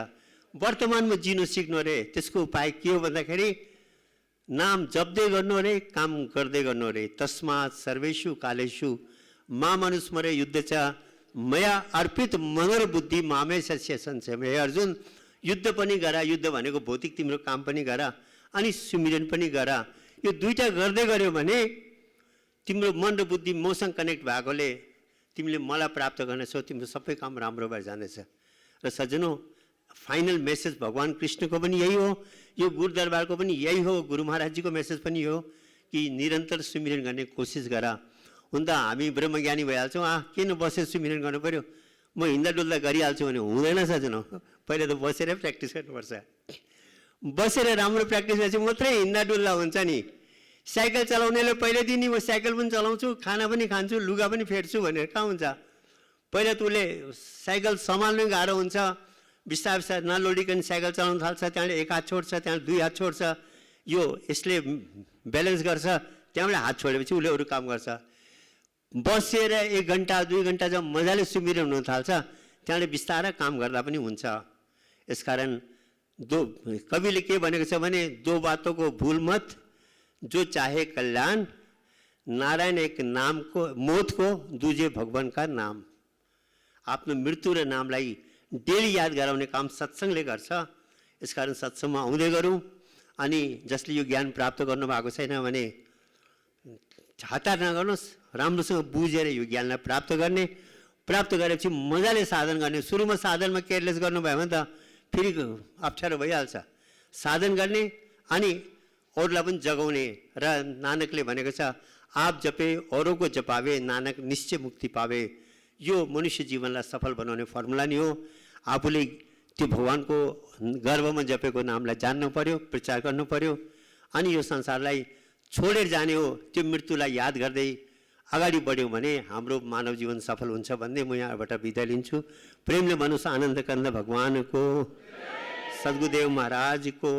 वर्तमानमा जिनु सिक्नु अरे। त्यसको उपाय के हो भन्दाखेरि नाम जप्दै गर्नु अरे, काम गर्दै गर्नु अरे। तस्मात् सर्वेषु कालेषु मामनुस्मरे युद्ध छ मया अर्पित मनोरबुद्धि मामे सस्य संशय। हे अर्जुन, युद्ध पनि गर। युद्ध भनेको भौतिक तिम्रो काम पनि गर अनि सुमिरन पनि गर। यो दुईटा गर्दै गर्यो भने तिम्रो मन र बुद्धि मसँग कनेक्ट भएकोले तिमीले मलाई प्राप्त गर्नेछौ। तिम्रो सबै काम राम्रो भएर जानेछ। र सज्जनों, फाइनल मेसेज भगवान कृष्णको पनि यही हो, यो गुरुदरबारको पनि यही हो, गुरु महाराजजीको मेसेज पनि हो कि निरन्तर सुमिरन गर्ने कोसिस गर। हुन त हामी ब्रह्मज्ञानी भइहाल्छौँ, किन बसेर सुमिरन गर्नु पर्यो, म हिँड्दा डुल्दा गरिहाल्छु भने हुँदैन सज्जनौँ। पहिला त बसेरै प्र्याक्टिस गर्नुपर्छ। बसेर राम्रो प्र्याक्टिस गरेपछि मात्रै हिँड्दा डुल्दा हुन्छ नि। साइकल चलाउनेले पहिलो दिन नि म साइकल पनि चलाउँछु, खाना पनि खान्छु, लुगा पनि फेर्छु भनेर कहाँ हुन्छ। पहिला त उसले साइकल सम्हाल्नु गाह्रो हुन्छ। बिस्तारै बिस्तारै नलोडिकन साइकल चलाउन थाल्छ, त्यहाँबाट एक हात छोड्छ, त्यहाँबाट दुई हात छोड्छ, यो यसले ब्यालेन्स गर्छ, त्यहाँबाट हात छोडेपछि उसले अरू काम गर्छ। बसेर 1 घन्टा 2 घन्टा जब मजाले सुमिरन हुन थाल्छ, त्यहाँबाट बिस्तारै काम गर्दा पनि हुन्छ। यसकारण कविले के भनेको छ भने दो बातों को भूल मत, जो चाहे कल्याण, नारायण एक नाम को मौत को दूजे भगवान का नाम। आफ्नो मृत्यु र नामलाई डेली याद गराउने काम सत्सङ्गले गर्छ। यसकारण सत्सङ्गमा आउँदै गरौँ। अनि जसले यो ज्ञान प्राप्त गर्नुभएको छैन भने हतार नगर्नुहोस्, राम्रोसँग बुझेर यो ज्ञानलाई प्राप्त गर्ने। प्राप्त गरेपछि मजाले साधन गर्ने। सुरुमा साधनमा केयरलेस गर्नुभयो भने त फेरि अप्ठ्यारो भइहाल्छ। साधन गर्ने अनि अरूलाई पनि जगाउने। र नानकले भनेको छ आप जपे औरों को जपावे, नानक निश्चय मुक्ति पावे। यो मनुष्य जीवनलाई सफल बनाउने फर्मुला नि हो। आफूले त्यो भगवानको गर्भमा जपेको नामलाई जान्नु पर्यो, प्रचार गर्नु पर्यो अनि यो संसारलाई छोडेर जाने हो। त्यो मृत्युलाई याद गर्दै अगाडि बढ्यौँ भने हाम्रो मानव जीवन सफल हुन्छ भन्दै म यहाँबाट बिदा लिन्छु। प्रेमले भन्नुहोस् आनन्द कन्द भगवानको, सद्गुरुदेव महाराजको।